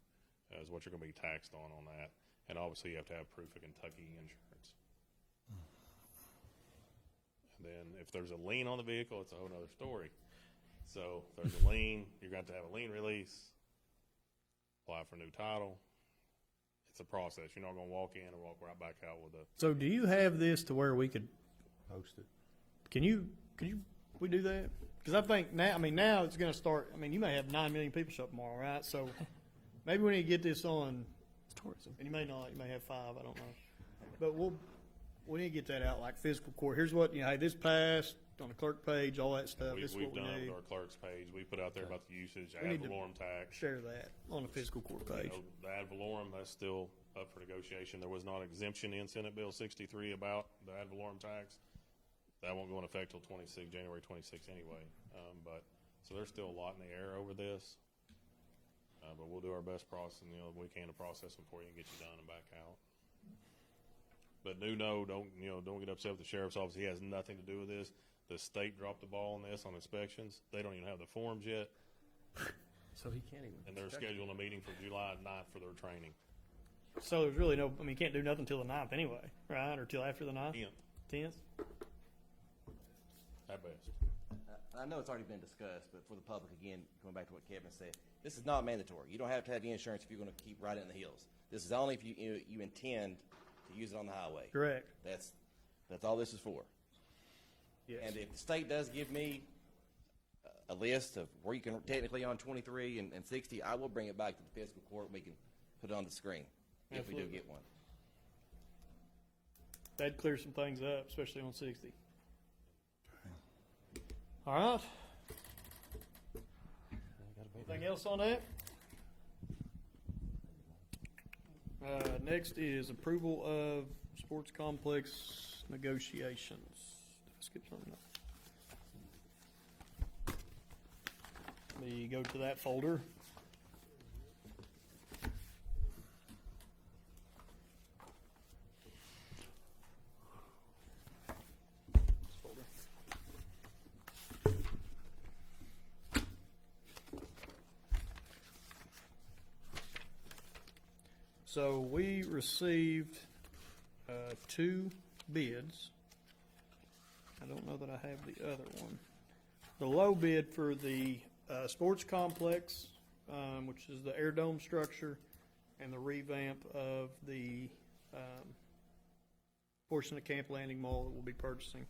is what you're going to be taxed on that. And obviously you have to have proof of Kentucky insurance. And then if there's a lien on the vehicle, it's a whole other story. So if there's a lien, you're going to have a lien release, apply for a new title. It's a process. You're not going to walk in and walk right back out with a. So do you have this to where we could Post it. we do that? Because I think now it's going to start. I mean, you may have 9 million people show up tomorrow, right? So maybe we need to get this on. Tourism. And you may not. You may have 5. I don't know. But we need to get that out like fiscal court. Here's what hey, this passed on the clerk page, all that stuff. This is We've what we done it need. with our clerk's page. We put out there about the usage, We ad need to valorem tax. Share that on the fiscal court page. The ad valorem, that's still up for negotiation. There was not exemption in Senate Bill 63 about the ad valorem tax. That won't go in effect till January 26 anyway. So there's still a lot in the air over this. But we'll do our best processing, we can to process them for you and get you done and back out. But don't get upset with the sheriff's office. He has nothing to do with this. The state dropped the ball on this on inspections. They don't even have the forms yet. So he can't even. And they're scheduling a meeting for July 9th for their training. So there's really you can't do nothing till the 9th anyway, right? Or till after the 9th? 10th? At best. I know it's already been discussed, but for the public, again, going back to what Kevin said, this is not mandatory. You don't have to have the insurance if you're going to keep riding in the hills. This is only if you intend to use it on the highway. Correct. That's all this is for. Yes. And if the state does give me a list of where you can technically on 23 and 60, I will bring it back to the fiscal court. We can put it on the screen if we do get one. That'd clear some things up, especially on 60. All right. Anything else on that? Next is approval of sports complex negotiations. Did I skip something? Let me go to that folder. So we received 2 bids. I don't know that I have the other one. The low bid for the sports complex, which is the air dome structure, and the revamp of the portion of Camp Landing Mall that we'll be purchasing,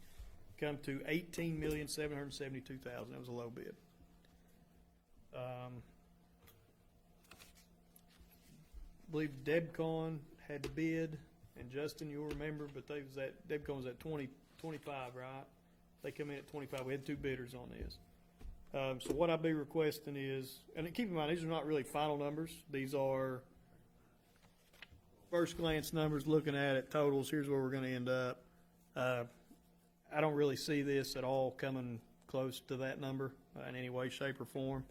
come to $18,772,000. That was a low bid. I believe Debcon had the bid, and Justin, you'll remember, but Debcon was at 25, right? They come in at 25. We had 2 bidders on this. So what I'll be requesting is, and keep in mind, these are not really final numbers. These are first glance numbers, looking at it, totals. Here's where we're going to end up. I don't really see this at all coming close to that number in any way, shape, or form.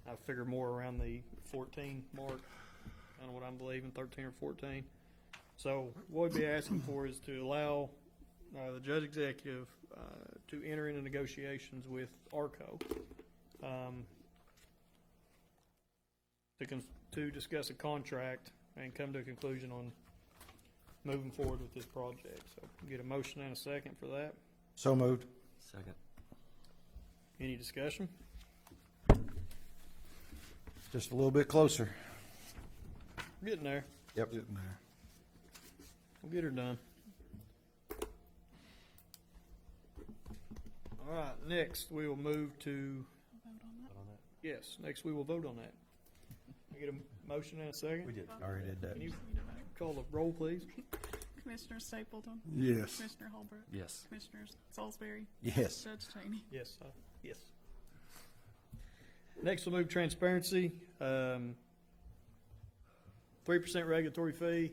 I figure more around the 14 mark. I don't know what I'm believing, 13 or 14. So what we'd be asking for is to allow the judge executive to enter into negotiations with ARCO to discuss a contract and come to a conclusion on moving forward with this project. So get a motion and a second for that. So moved. Second. Any discussion? Just a little bit closer. We're getting there. Yep. Getting there. We'll get her done. All right, next we will move to, Vote on that. yes, next we will vote on that. Can I get a motion and a second? We did. Already did that. Can you call the roll, please? Commissioner Stapleton. Yes. Commissioner Holbrook. Yes. Commissioner Salisbury. Yes. Judge Cheney. Yes, yes. Next we'll move transparency. 3% regulatory fee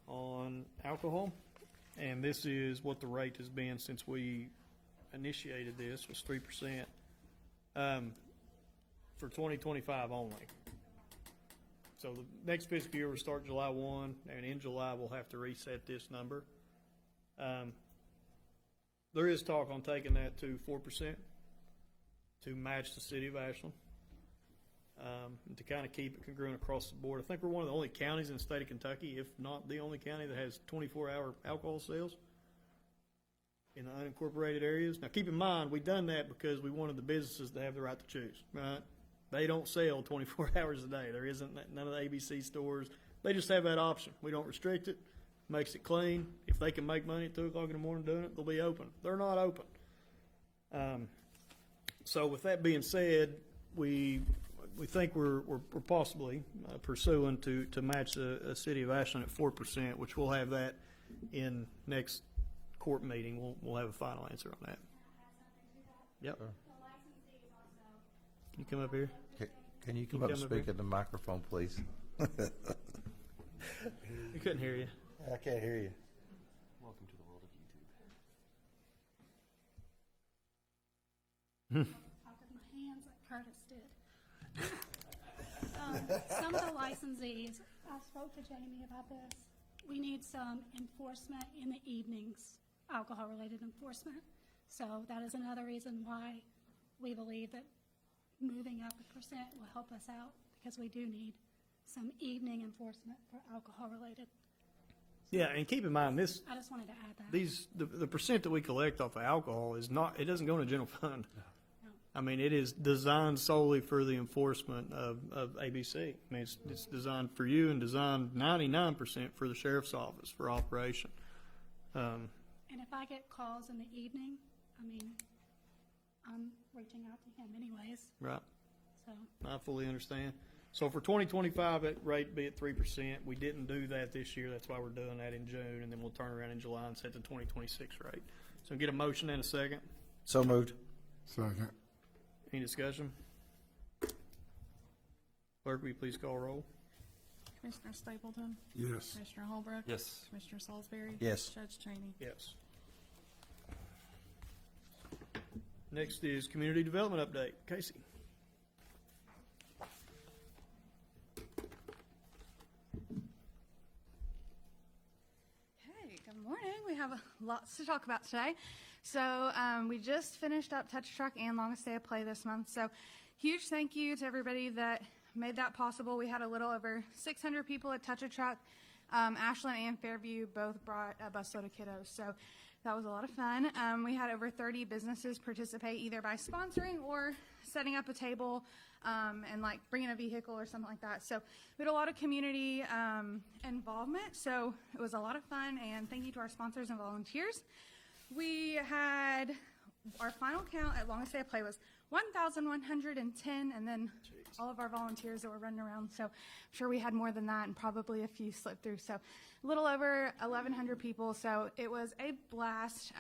on alcohol. And this is what the rate has been since we initiated this, was 3% for 2025 only. So the next fiscal year will start July 1, and in July we'll have to reset this number. There is talk on taking that to 4% to match the city of Ashland, and to kind of keep it congruent across the board. I think we're one of the only counties in the state of Kentucky, if not the only county, that has 24-hour alcohol sales in the unincorporated areas. Now, keep in mind, we done that because we wanted the businesses to have the right to choose, right? They don't sell 24 hours a day. There isn't none of the ABC stores. They just have that option. We don't restrict it. makes it clean. If they can make money at 2 o'clock in the morning doing it, they'll be open. They're not open. So with that being said, we think we're possibly pursuing to match the city of Ashland at 4%, which we'll have that in next court meeting. We'll have a final answer on that. Yep. Can you come up here? Can you come up and speak at the microphone, please? We couldn't hear you. I can't hear you. Welcome to the world of YouTube. Talk with my hands like Curtis did. Some of the licensees, I spoke to Jamie about this. We need some enforcement in the evenings, alcohol-related enforcement. So that is another reason why we believe that moving up a percent will help us out, because we do need some evening enforcement for alcohol-related. Yeah, and keep in mind this. I just wanted to add that. The percent that we collect off of alcohol is not. It doesn't go in a general fund. No. I mean, it is designed solely for the enforcement of ABC. I mean, it's designed for you and designed 99% for the sheriff's office for operation. And if I get calls in the evening, I mean, I'm reaching out to him anyways. Right. So I fully understand. So for 2025, that rate be at 3%. We didn't do that this year. That's why we're doing that in June, and then we'll turn around in July and set the 2026 rate. So get a motion and a second. So moved. Second. Any discussion? Clerk, will you please call roll? Commissioner Stapleton? Yes. Commissioner Holbrook? Yes. Commissioner Salisbury? Yes. Judge Cheney? Yes. Next is community development update. Casey. Hey, good morning. We have lots to talk about today. So we just finished up Touch a Truck and Longest Day of Play this month. So huge thank you to everybody that made that possible. We had a little over 600 people at Touch a Truck. Ashland and Fairview both brought a busload of kiddos. So that was a lot of fun. We had over 30 businesses participate either by sponsoring or setting up a table and like bringing a vehicle or something like that. So we had a lot of community involvement. So it was a lot of fun, and thank you to our sponsors and volunteers. We had our final count at Longest Day of Play was 1,110, and then all of our volunteers that were running around. So I'm sure we had more than that, and probably a few slipped through. So a little over 1,100 people. So it was a blast.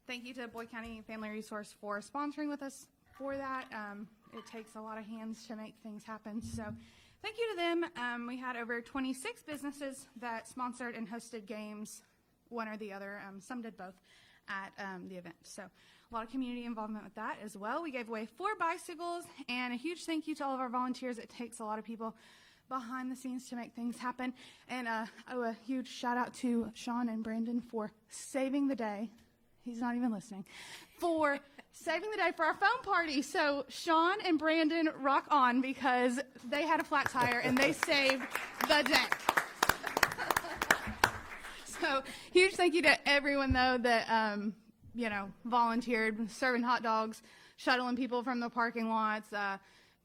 Thank you to Boyd County Family Resource for sponsoring with us for that. It takes a lot of hands to make things happen. So thank you to them. We had over 26 businesses that sponsored and hosted games, one or the other. Some did both at the event. So a lot of community involvement with that as well. We gave away 4 bicycles, and a huge thank you to all of our volunteers. It takes a lot of people behind the scenes to make things happen. And a huge shout out to Sean and Brandon for saving the day. He's not even listening. For saving the day for our phone party. So Sean and Brandon rock on, because they had a flat tire and they saved the day. So huge thank you to everyone, though, that, volunteered, serving hot dogs, shuttling people from the parking lots,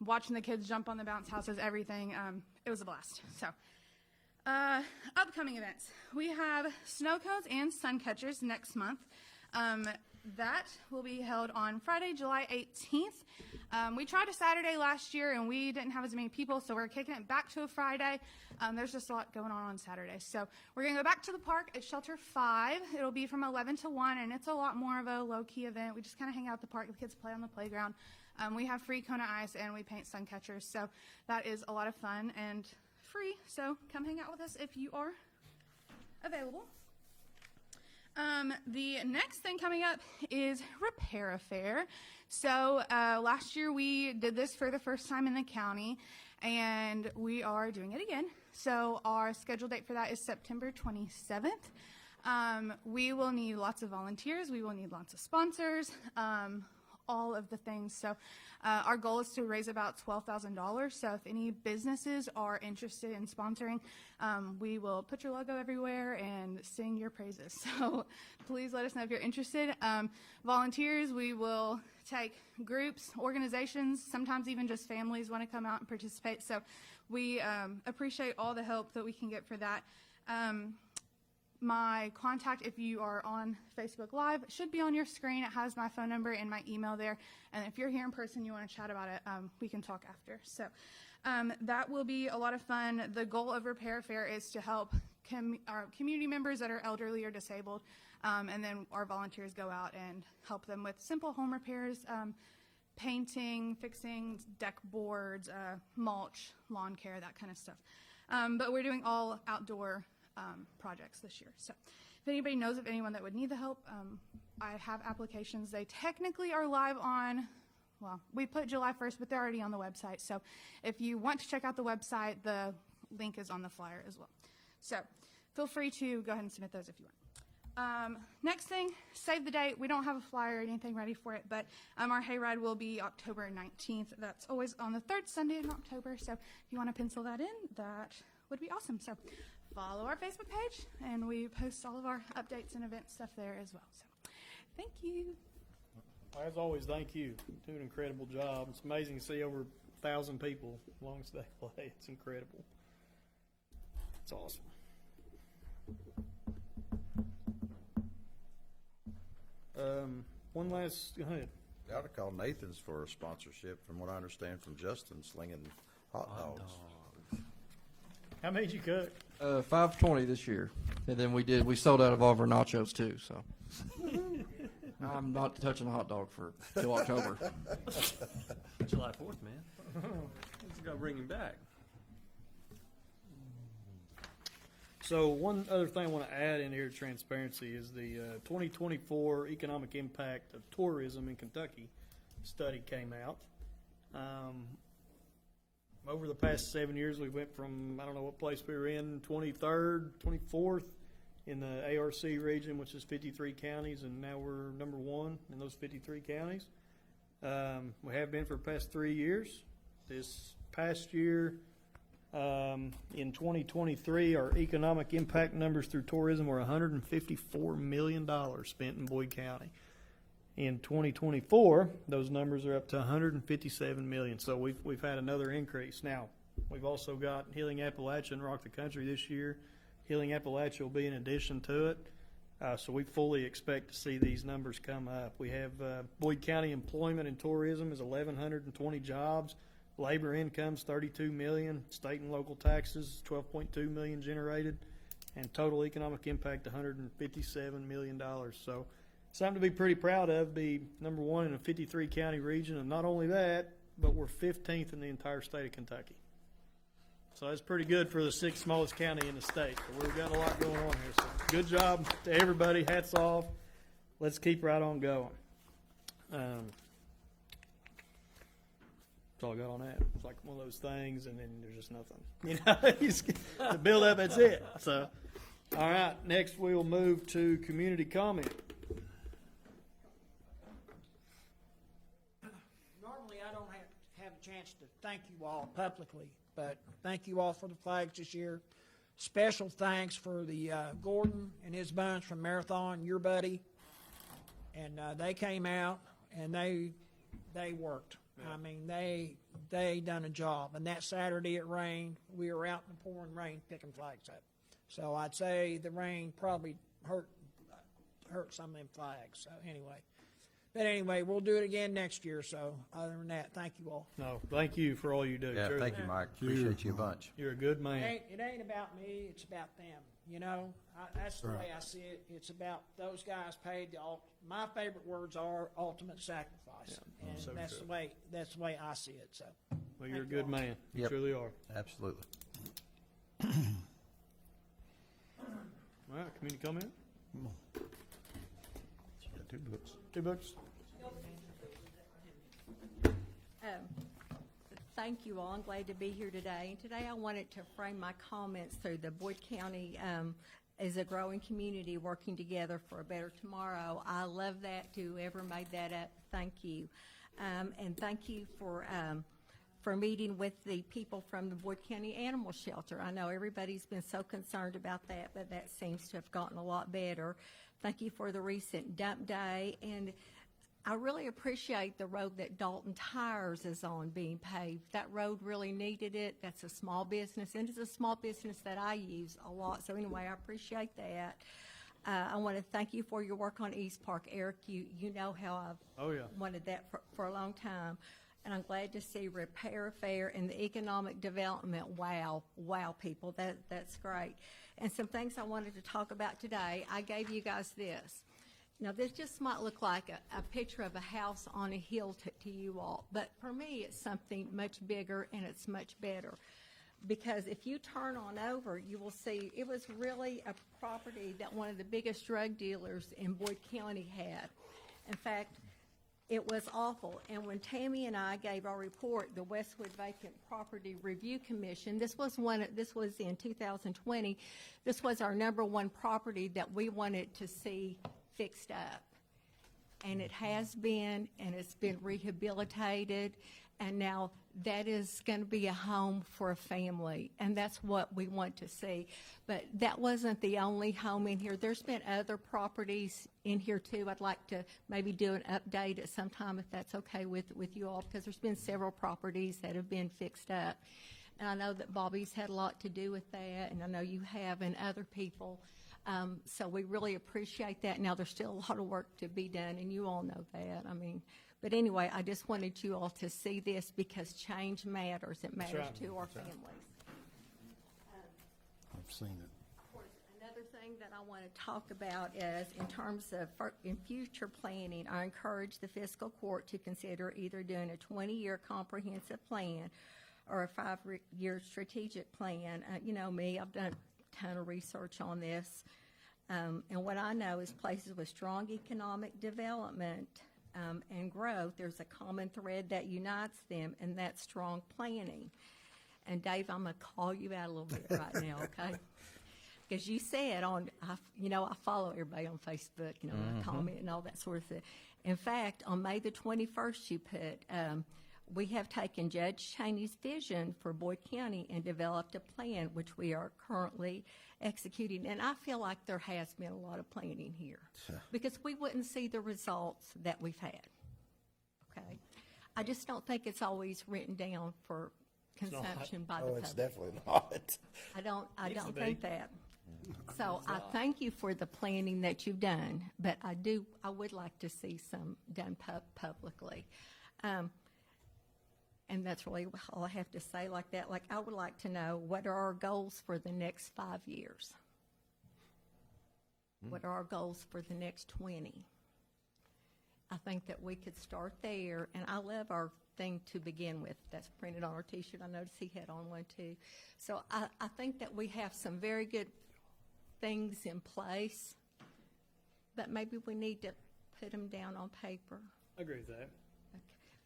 watching the kids jump on the bounce houses, everything. It was a blast. So upcoming events. We have snow cones and sun catchers next month. That will be held on Friday, July 18th. We tried a Saturday last year, and we didn't have as many people, so we're kicking it back to a Friday. There's just a lot going on Saturday. So we're going to go back to the park at Shelter 5. It'll be from 11 to 1, and it's a lot more of a low-key event. We just kind of hang out at the park. The kids play on the playground. We have free Kona Ice, and we paint sun catchers. So that is a lot of fun and free. So come hang out with us if you are available. The next thing coming up is Repair a Fair. So last year we did this for the first time in the county, and we are doing it again. So our scheduled date for that is September 27th. We will need lots of volunteers. We will need lots of sponsors, all of the things. So our goal is to raise about $12,000. So if any businesses are interested in sponsoring, we will put your logo everywhere and sing your praises. So please let us know if you're interested. Volunteers, we will take groups, organizations, sometimes even just families want to come out and participate. So we appreciate all the help that we can get for that. my contact, if you are on Facebook Live, it should be on your screen. It has my phone number and my email there. And if you're here in person, you want to chat about it, we can talk after. So that will be a lot of fun. The goal of Repair Fair is to help our community members that are elderly or disabled, and then our volunteers go out and help them with simple home repairs, painting, fixing deck boards, mulch, lawn care, that kind of stuff. But we're doing all outdoor projects this year. So if anybody knows of anyone that would need the help, I have applications. They technically are live on, well, we put July 1st, but they're already on the website. So if you want to check out the website, the link is on the flyer as well. So feel free to go ahead and submit those if you want. Next thing, save the date. We don't have a flyer or anything ready for it, but our hayride will be October 19th. That's always on the third Sunday in October. So if you want to pencil that in, that would be awesome. So follow our Facebook page, and we post all of our updates and event stuff there as well. So thank you. As always, thank you. You do an incredible job. It's amazing to see over 1,000 people as long as they play. It's incredible. It's awesome. One last, go ahead. I ought to call Nathan's for a sponsorship, from what I understand from Justin, slinging hot dogs. How many did you cook? 520 this year, and then we sold out of all of our nachos too. So I'm not touching a hot dog till October. July 4th, man. Let's go bring him back. So one other thing I want to add in here to transparency is the 2024 Economic Impact of Tourism in Kentucky study came out. Over the past 7 years, we went from, I don't know what place we were in, 23rd, 24th in the ARC region, which is 53 counties, and now we're number 1 in those 53 counties. We have been for the past 3 years. This past year, in 2023, our economic impact numbers through tourism were $154 million spent in Boyd County. In 2024, those numbers are up to $157 million. So we've had another increase. Now, we've also got Healing Appalachia and Rock the Country this year. Healing Appalachia will be in addition to it. So we fully expect to see these numbers come up. We have Boyd County employment in tourism is 1,120 jobs. Labor income's $32 million. State and local taxes, $12.2 million generated, and total economic impact $157 million. So something to be pretty proud of. Be number 1 in a 53 county region, and not only that, but we're 15th in the entire state of Kentucky. So that's pretty good for the 6th smallest county in the state. So we've got a lot going on here. So good job to everybody. Hats off. Let's keep right on going. That's all I got on that. It's like one of those things, and then there's just nothing. You know, the build up, that's it. So, all right, next we'll move to community comment. Normally, I don't have a chance to thank you all publicly, but thank you all for the flags this year. Special thanks for the Gordon and his bunch from Marathon, your buddy, and they came out and they worked. I mean, they done a job. And that Saturday it rained. We were out in the pouring rain picking flags up. So I'd say the rain probably hurt some of them flags. So anyway, we'll do it again next year. So other than that, thank you all. No, thank you for all you do. Yeah, Truly. thank you, Mike. Appreciate you a bunch. You're a good man. It ain't about me. It's about them. You know, that's the way I see it. It's about those guys paid my favorite words are ultimate sacrifice, and so that's true. the way I see it. So, Well, you're a thank you good all. man. You Yep. truly are. Absolutely. All right, community comment? She got 2 books. 2 books? Thank you all. I'm glad to be here today. And today I wanted to frame my comments through the Boyd County as a growing community working together for a better tomorrow. I love that. Whoever made that up, thank you. And thank you for meeting with the people from the Boyd County Animal Shelter. I know everybody's been so concerned about that, but that seems to have gotten a lot better. Thank you for the recent dump day. And I really appreciate the road that Dalton Tires is on being paved. That road really needed it. That's a small business, and it's a small business that I use a lot. So anyway, I appreciate that. I want to thank you for your work on East Park, Eric. You know how I've wanted that for a long time. And I'm glad to see Repair Fair and the economic development. Wow, people, that's great. And some things I wanted to talk about today. I gave you guys this. Now, this just might look like a picture of a house on a hill to you all, but for me, it's something much bigger and it's much better. Because if you turn on over, you will see it was really a property that one of the biggest drug dealers in Boyd County had. In fact, it was awful. And when Tammy and I gave our report, the Westwood Vacant Property Review Commission, this was in 2020. This was our #1 property that we wanted to see fixed up. And it has been, and it's been rehabilitated, and now that is going to be a home for a family, and that's what we want to see. But that wasn't the only home in here. There's been other properties in here too. I'd like to maybe do an update at some time if that's okay with you all, because there's been several properties that have been fixed up. And I know that Bobby's had a lot to do with that, and I know you have, and other people. So we really appreciate that. Now, there's still a lot of work to be done, and you all know that. I mean, but anyway, I just wanted you all to see this because change matters. It matters to our families. I've seen it. Of course, another thing that I want to talk about is in terms of in future planning, I encourage the fiscal court to consider either doing a 20-year comprehensive plan or a 5-year strategic plan. You know me, I've done a ton of research on this. And what I know is places with strong economic development and growth, there's a common thread that unites them, and that's strong planning. And Dave, I'm going to call you out a little bit right now, okay? Because you said I follow everybody on Facebook, I comment and all that sort of thing. In fact, on May the 21st, you put, we have taken Judge Cheney's vision for Boyd County and developed a plan which we are currently executing. And I feel like there has been a lot of planning here because we wouldn't see the results that we've had. Okay? I just don't think it's always written down for consumption by the public. It's definitely not. I don't think that. So I thank you for the planning that you've done, but I would like to see some done publicly. And that's really all I have to say like that. Like, I would like to know, what are our goals for the next 5 years? What are our goals for the next 20? I think that we could start there, and I love our thing to begin with. That's printed on our T-shirt. I noticed he had on one too. So I think that we have some very good things in place, but maybe we need to put them down on paper. I agree with that.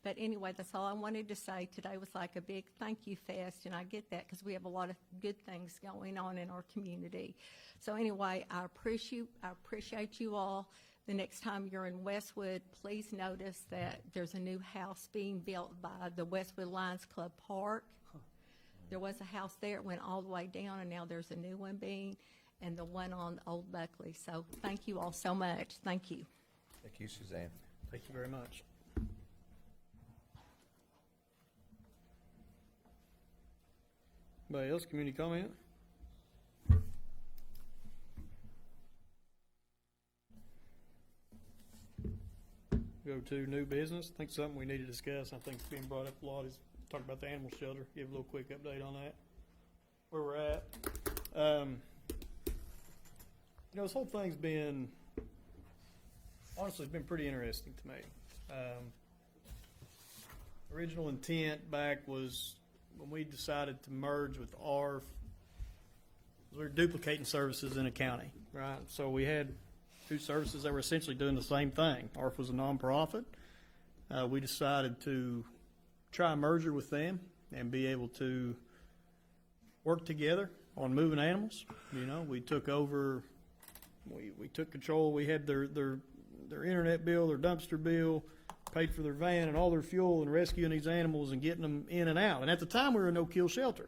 But anyway, that's all I wanted to say. Today was like a big thank you fest, and I get that because we have a lot of good things going on in our community. So anyway, I appreciate you all. The next time you're in Westwood, please notice that there's a new house being built by the Westwood Lions Club Park. There was a house there. It went all the way down, and now there's a new one being, and the one on Old Buckley. So thank you all so much. Thank you. Thank you, Suzanne. Thank you very much. Anybody else, community comment? Go to new business. I think something we need to discuss, I think it's being brought up a lot, is talk about the animal shelter. Give a little quick update on that, where we're at. This whole thing's been, honestly, it's been pretty interesting to me. Original intent back was when we decided to merge with ARF, we were duplicating services in a county, right? So we had two services that were essentially doing the same thing. ARF was a nonprofit. We decided to try a merger with them and be able to work together on moving animals. We took over, we took control. We had their internet bill, their dumpster bill, paid for their van and all their fuel and rescuing these animals and getting them in and out. And at the time, we were a no-kill shelter,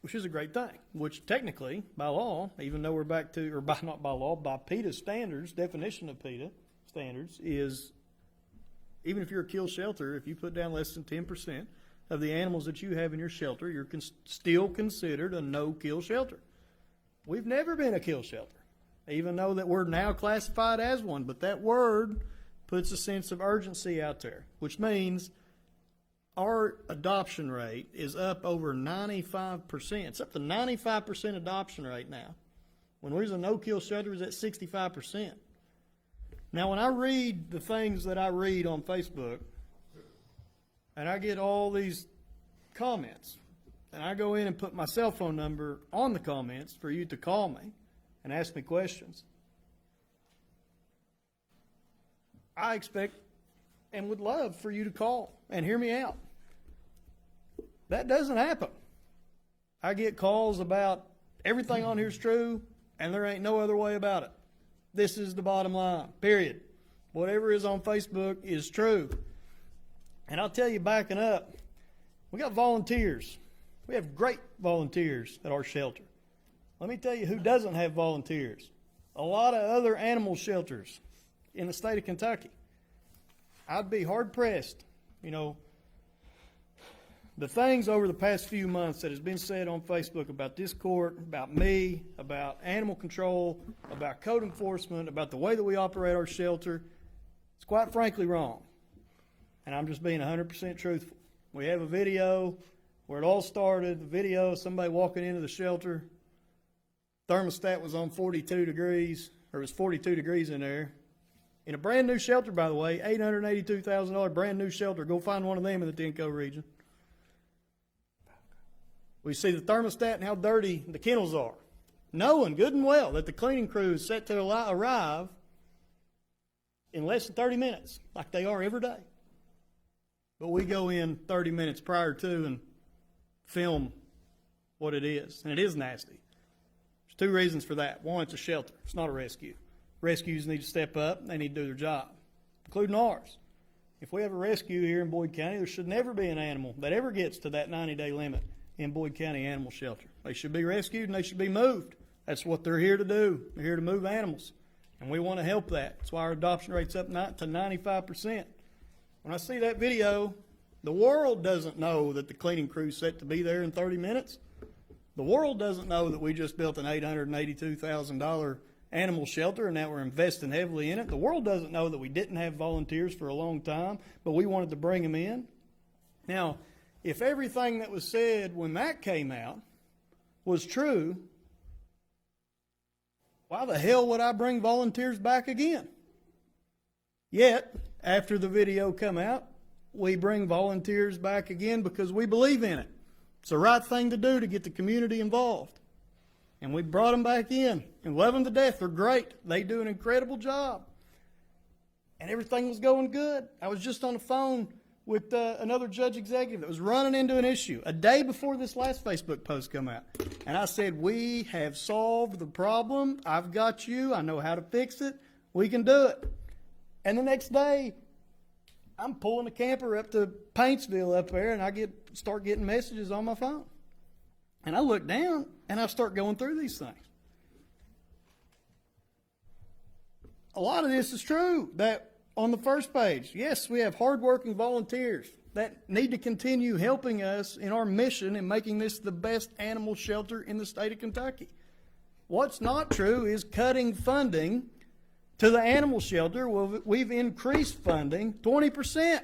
which is a great thing, which technically, by law, even though we're back to, or by not by law, by PETA standards, definition of PETA, standards is, even if you're a kill shelter, if you put down less than 10% of the animals that you have in your shelter, you're still considered a no-kill shelter. We've never been a kill shelter, even though that we're now classified as one. But that word puts a sense of urgency out there, which means our adoption rate is up over 95%. It's up to 95% adoption rate now. When we was a no-kill shelter, it was at 65%. Now, when I read the things that I read on Facebook, and I get all these comments, and I go in and put my cell phone number on the comments for you to call me and ask me questions, I expect and would love for you to call and hear me out. That doesn't happen. I get calls about everything on here is true, and there ain't no other way about it. This is the bottom line, period. Whatever is on Facebook is true. And I'll tell you, backing up, we got volunteers. We have great volunteers at our shelter. Let me tell you who doesn't have volunteers. A lot of other animal shelters in the state of Kentucky. I'd be hard-pressed, the things over the past few months that has been said on Facebook about this court, about me, about animal control, about code enforcement, about the way that we operate our shelter, it's quite frankly wrong. And I'm just being 100% truthful. We have a video where it all started, the video of somebody walking into the shelter. Thermostat was on 42 degrees, or it was 42 degrees in there. In a brand new shelter, by the way, $882,000 brand new shelter. Go find one of them in the Tenco region. We see the thermostat and how dirty the kennels are, knowing good and well that the cleaning crew is set to arrive in less than 30 minutes, like they are every day. But we go in 30 minutes prior to and film what it is, and it is nasty. There's two reasons for that. One, it's a shelter. It's not a rescue. Rescues need to step up, and they need to do their job, including ours. If we have a rescue here in Boyd County, there should never be an animal that ever gets to that 90-day limit in Boyd County Animal Shelter. They should be rescued and they should be moved. That's what they're here to do. They're here to move animals, and we want to help that. That's why our adoption rate's up to 95%. When I see that video, the world doesn't know that the cleaning crew's set to be there in 30 minutes. The world doesn't know that we just built an $882,000 animal shelter and that we're investing heavily in it. The world doesn't know that we didn't have volunteers for a long time, but we wanted to bring them in. Now, if everything that was said when that came out was true, why the hell would I bring volunteers back again? Yet, after the video come out, we bring volunteers back again because we believe in it. It's the right thing to do to get the community involved. And we brought them back in and love them to death. They're great. They do an incredible job. And everything was going good. I was just on the phone with another judge executive that was running into an issue a day before this last Facebook post come out. And I said, we have solved the problem. I've got you. I know how to fix it. We can do it. And the next day, I'm pulling a camper up to Paintsville up there, and I start getting messages on my phone. And I look down, and I start going through these things. A lot of this is true, that on the first page, yes, we have hardworking volunteers that need to continue helping us in our mission in making this the best animal shelter in the state of Kentucky. What's not true is cutting funding to the animal shelter. Well, we've increased funding 20%.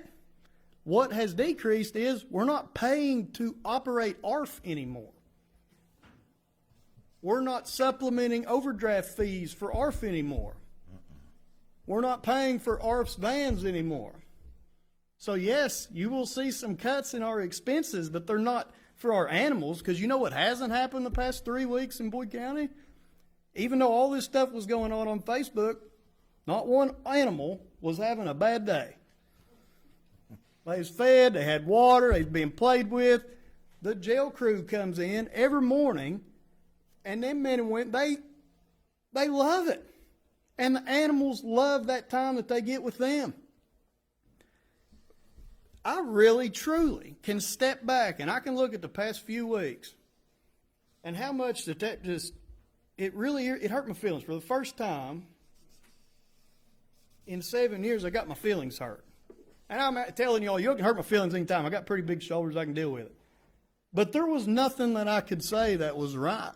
What has decreased is we're not paying to operate ARF anymore. We're not supplementing overdraft fees for ARF anymore. We're not paying for ARF's vans anymore. So yes, you will see some cuts in our expenses, but they're not for our animals, because you know what hasn't happened the past 3 weeks in Boyd County? Even though all this stuff was going on Facebook, not one animal was having a bad day. They was fed, they had water, they was being played with. The jail crew comes in every morning, and them men and women, they love it. And the animals love that time that they get with them. I really, truly can step back and I can look at the past few weeks and how much that just, it hurt my feelings. For the first time in 7 years, I got my feelings hurt. And I'm telling y'all, you can hurt my feelings anytime. I got pretty big shoulders. I can deal with it. But there was nothing that I could say that was right.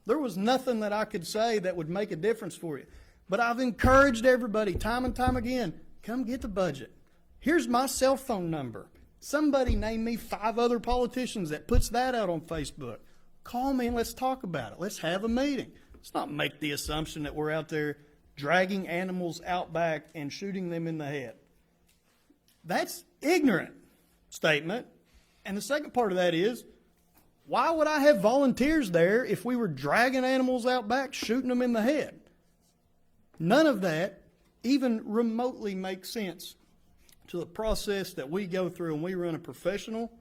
There was nothing that I could say that would make a difference for you. But I've encouraged everybody time and time again, come get the budget. Here's my cell phone number. Somebody name me 5 other politicians that puts that out on Facebook. Call me and let's talk about it. Let's have a meeting. Let's not make the assumption that we're out there dragging animals out back and shooting them in the head. That's ignorant statement. And the second part of that is, why would I have volunteers there if we were dragging animals out back, shooting them in the head? None of that even remotely makes sense to the process that we go through when we run a professional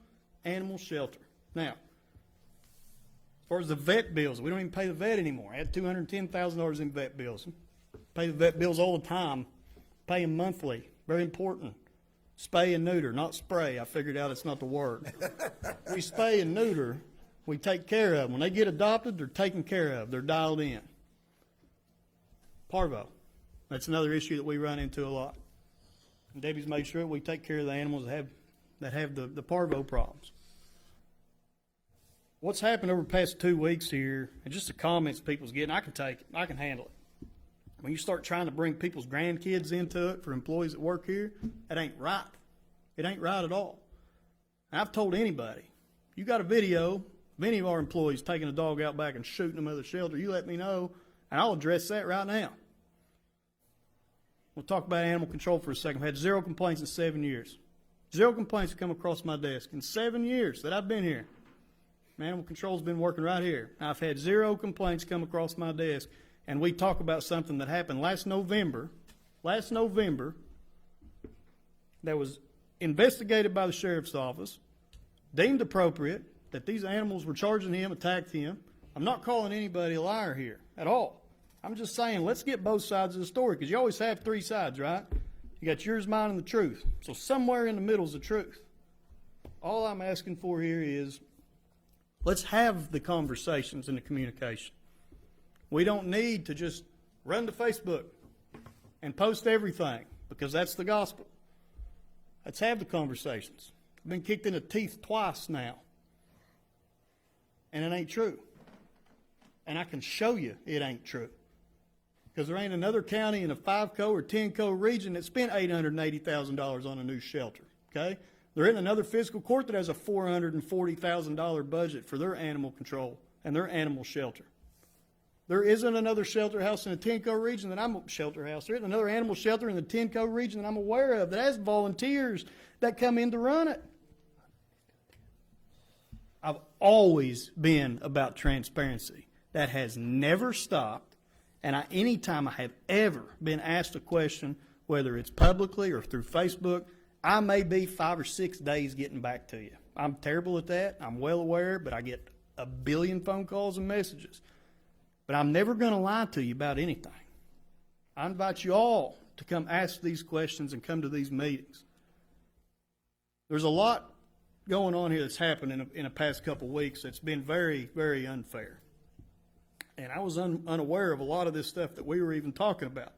animal shelter. Now, as far as the vet bills, we don't even pay the vet anymore. I had $210,000 in vet bills. Pay the vet bills all the time. Pay them monthly. Very important. Spay and neuter, not spray. I figured out it's not the word. We spay and neuter. We take care of them. When they get adopted, they're taken care of. They're dialed in. Parvo. That's another issue that we run into a lot. And Debbie's made sure we take care of the animals that have the parvo problems. What's happened over the past 2 weeks here, and just the comments people's getting, I can take it. I can handle it. When you start trying to bring people's grandkids into it for employees that work here, that ain't right. It ain't right at all. And I've told anybody, you got a video of any of our employees taking a dog out back and shooting them at the shelter, you let me know, and I'll address that right now. We'll talk about animal control for a second. I've had 0 complaints in 7 years. 0 complaints have come across my desk in 7 years that I've been here. Animal control's been working right here. I've had 0 complaints come across my desk. And we talk about something that happened last November, that was investigated by the sheriff's office, deemed appropriate, that these animals were charging him, attacked him. I'm not calling anybody a liar here at all. I'm just saying, let's get both sides of the story, because you always have 3 sides, right? You got yours, mine, and the truth. So somewhere in the middle is the truth. All I'm asking for here is, let's have the conversations and the communication. We don't need to just run to Facebook and post everything, because that's the gospel. Let's have the conversations. I've been kicked in the teeth twice now, and it ain't true. And I can show you it ain't true, because there ain't another county in a 5-co or 10-co region that spent $880,000 on a new shelter, okay? There isn't another fiscal court that has a $440,000 budget for their animal control and their animal shelter. There isn't another shelter house in the 10-co region that I'm There isn't another animal shelter in the 10-co region that I'm aware of that has volunteers that come in to run it. I've always been about transparency. That has never stopped. And anytime I have ever been asked a question, whether it's publicly or through Facebook, I may be 5 or 6 days getting back to you. I'm terrible at that. I'm well aware, but I get a billion phone calls and messages. But I'm never going to lie to you about anything. I invite you all to come ask these questions and come to these meetings. There's a lot going on here that's happened in the past couple of weeks that's been very, very unfair. And I was unaware of a lot of this stuff that we were even talking about.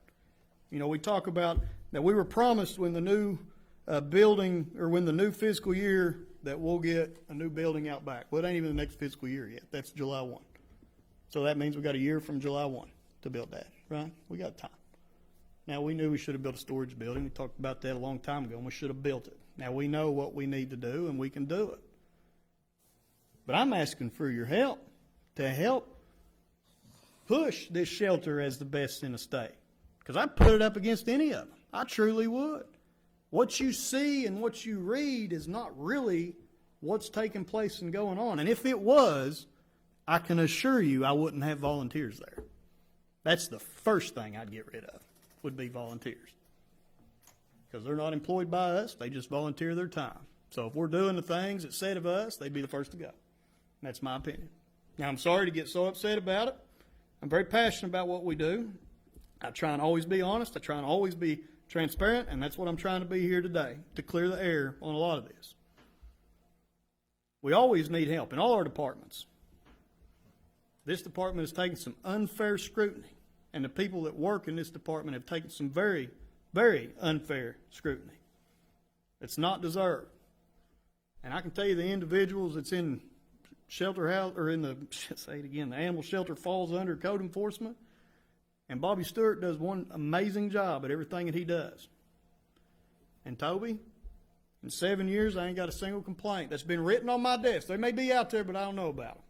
You know, we talk about that we were promised when the new building, or when the new fiscal year, that we'll get a new building out back. Well, it ain't even the next fiscal year yet. That's July 1. So that means we got a year from July 1 to build that, right? We got time. Now, we knew we should have built a storage building. We talked about that a long time ago, and we should have built it. Now, we know what we need to do, and we can do it. But I'm asking for your help to help push this shelter as the best in the state, because I'd put it up against any of them. I truly would. What you see and what you read is not really what's taking place and going on. And if it was, I can assure you I wouldn't have volunteers there. That's the first thing I'd get rid of, would be volunteers. Because they're not employed by us, they just volunteer their time. So if we're doing the things that's said of us, they'd be the first to go. That's my opinion. Now, I'm sorry to get so upset about it. I'm very passionate about what we do. I try and always be honest. I try and always be transparent, and that's what I'm trying to be here today, to clear the air on a lot of this. We always need help in all our departments. This department has taken some unfair scrutiny, and the people that work in this department have taken some very, very unfair scrutiny. It's not deserved. And I can tell you the individuals that's in shelter house, or in the, say it again, the animal shelter falls under code enforcement. And Bobby Stewart does one amazing job at everything that he does. And Toby, in 7 years, I ain't got a single complaint that's been written on my desk. They may be out there, but I don't know about them.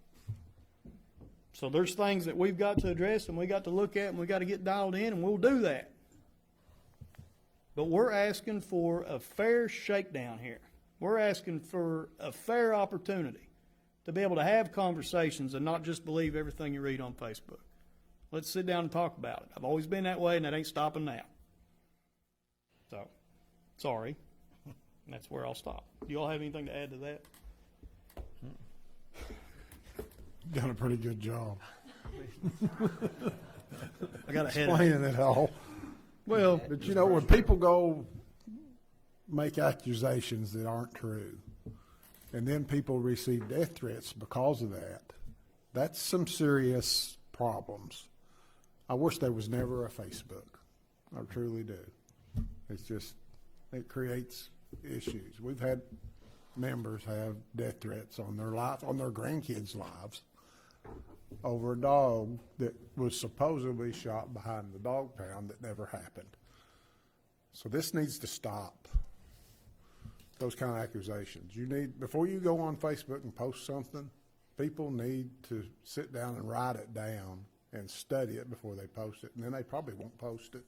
So there's things that we've got to address and we got to look at and we got to get dialed in, and we'll do that. But we're asking for a fair shakedown here. We're asking for a fair opportunity to be able to have conversations and not just believe everything you read on Facebook. Let's sit down and talk about it. I've always been that way, and that ain't stopping now. So, sorry. That's where I'll stop. Do you all have anything to add to that? Done a pretty good job. I got a headache. Explaining it all. Well, but you know, when people go make accusations that aren't true, and then people receive death threats because of that, that's some serious problems. I wish there was never a Facebook. I truly do. It's just, it creates issues. We've had members have death threats on their life, on their grandkids' lives, over a dog that was supposedly shot behind the dog pound that never happened. So this needs to stop. Those kind of accusations. You need, before you go on Facebook and post something, people need to sit down and write it down and study it before they post it, and then they probably won't post it.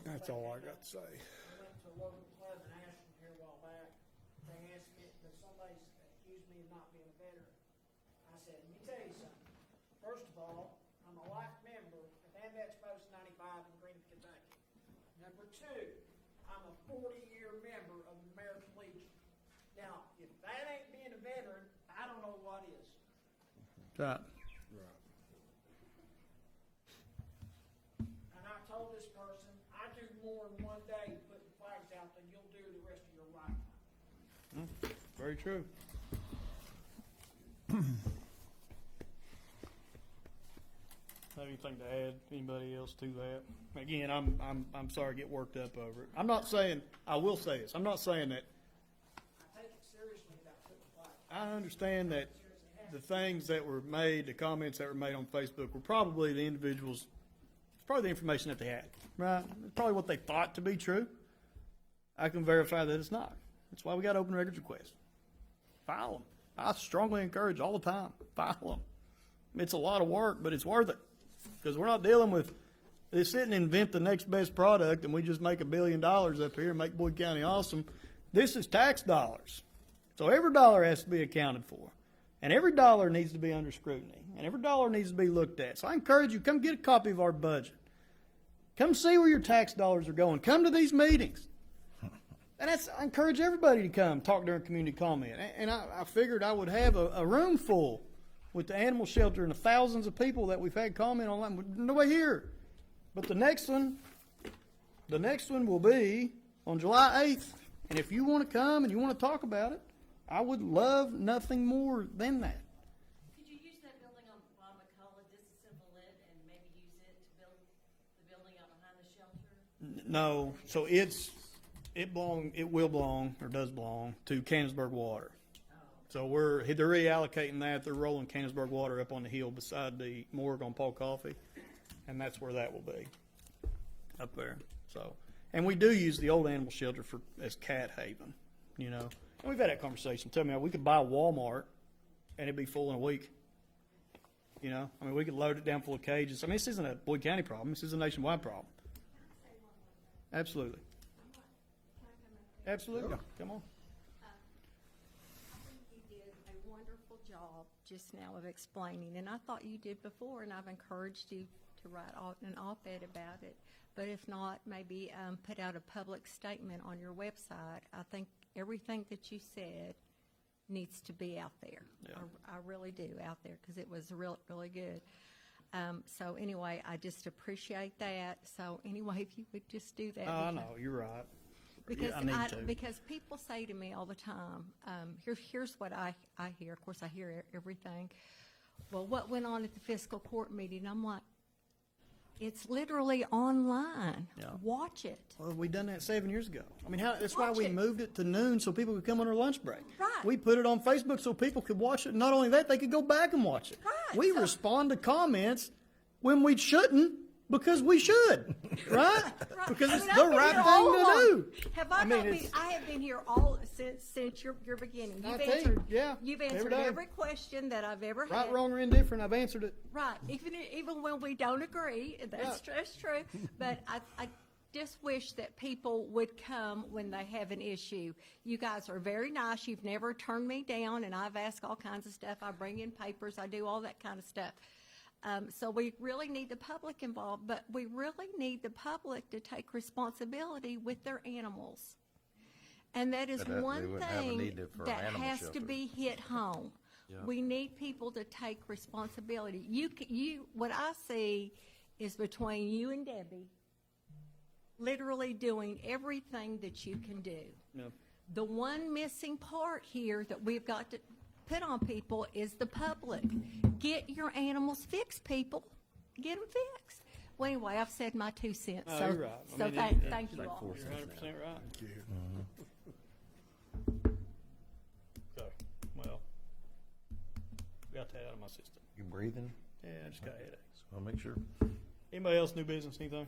That's all I got to say. I went to a local club in Ashland here a while back. They asked me, because somebody accused me of not being a veteran. I said, let me tell you something. First of all, I'm a life member of AMVETS Post 95 in Greenville, Kentucky. Number two, I'm a 40-year member of the American Legion. Now, if that ain't being a veteran, I don't know what is. Right. And I told this person, I do more in one day putting flags out than you'll do the rest of your lifetime. Very true. Have anything to add? Anybody else to that? Again, I'm sorry to get worked up over it. I'm not saying, I will say this, I'm not saying that, I take it seriously about putting flags. I understand that the things that were made, the comments that were made on Facebook were probably the individuals, it's probably the information that they had, right? It's probably what they thought to be true. I can verify that it's not. That's why we got open records requests. File them. I strongly encourage all the time, file them. It's a lot of work, but it's worth it. Because we're not dealing with, they sit and invent the next best product and we just make $1 billion up here and make Boyd County awesome. This is tax dollars. So every dollar has to be accounted for. And every dollar needs to be under scrutiny. And every dollar needs to be looked at. So I encourage you, come get a copy of our budget. Come see where your tax dollars are going. Come to these meetings. And I encourage everybody to come talk during community comment. And I figured I would have a room full with the animal shelter and the thousands of people that we've had comment online. Nobody here. But the next one will be on July 8th. And if you want to come and you want to talk about it, I would love nothing more than that. Could you use that building on McCullough, disassemble it, and maybe use it to build the building out behind the shelter? No, so it will belong, or does belong, to Canonsburg Water. So they're reallocating that. They're rolling Canonsburg Water up on the hill beside the morgue on Paul Coffey, and that's where that will be, up there. So, and we do use the old animal shelter as cat haven, you know. And we've had that conversation. Tell me, we could buy a Walmart, and it'd be full in a week. You know, I mean, we could load it down full of cages. I mean, this isn't a Boyd County problem. This is a nationwide problem. Absolutely. Absolutely. Come on. I think you did a wonderful job just now of explaining, and I thought you did before, and I've encouraged you to write an op-ed about it. But if not, maybe put out a public statement on your website. I think everything that you said needs to be out there. Yeah. I really do, out there, because it was really good. So anyway, I just appreciate that. So anyway, if you would just do that. I know, you're right. Because Yeah, I need to. because people say to me all the time, here's what I hear. Of course, I hear everything. well, what went on at the fiscal court meeting? I'm like, it's literally online. Yeah. Watch it. Well, we done that 7 years ago. I mean, that's why Watch we it. moved it to noon so people could come on their lunch break. Right. We put it on Facebook so people could watch it. Not only that, they could go back and watch it. Right, We so- respond to comments when we shouldn't because we should, right? Because I it's mean, the I've been right here all thing to along. do. Have I, I mean, not been, it's- I have been here all since your beginning. I You've tell you, answered, yeah, you've every answered day. every question that I've ever Right, had. wrong, or indifferent, I've answered it. Right, even when we don't agree, and that's true. But I just wish that people would come when they have an issue. You guys are very nice. You've never turned me down, and I've asked all kinds of stuff. I bring in papers. I do all that kind of stuff. So we really need the public involved, but we really need the public to take responsibility with their animals. And that is But, they one wouldn't have a thing need for that animal has to shelter. be hit home. We need people to take responsibility. What I see is between you and Debbie, literally doing everything that you can do. Yeah. The one missing part here that we've got to put on people is the public. Get your animals fixed, people. Get them fixed. Well, anyway, I've said my 2 cents. No, so you're right. I so mean, thank you like all. 4 You're cents 100% right. Thank you. Okay, well, got that out of my system. You breathing? Yeah, I just got headaches. So I'll make sure. Anybody else, new business, anything?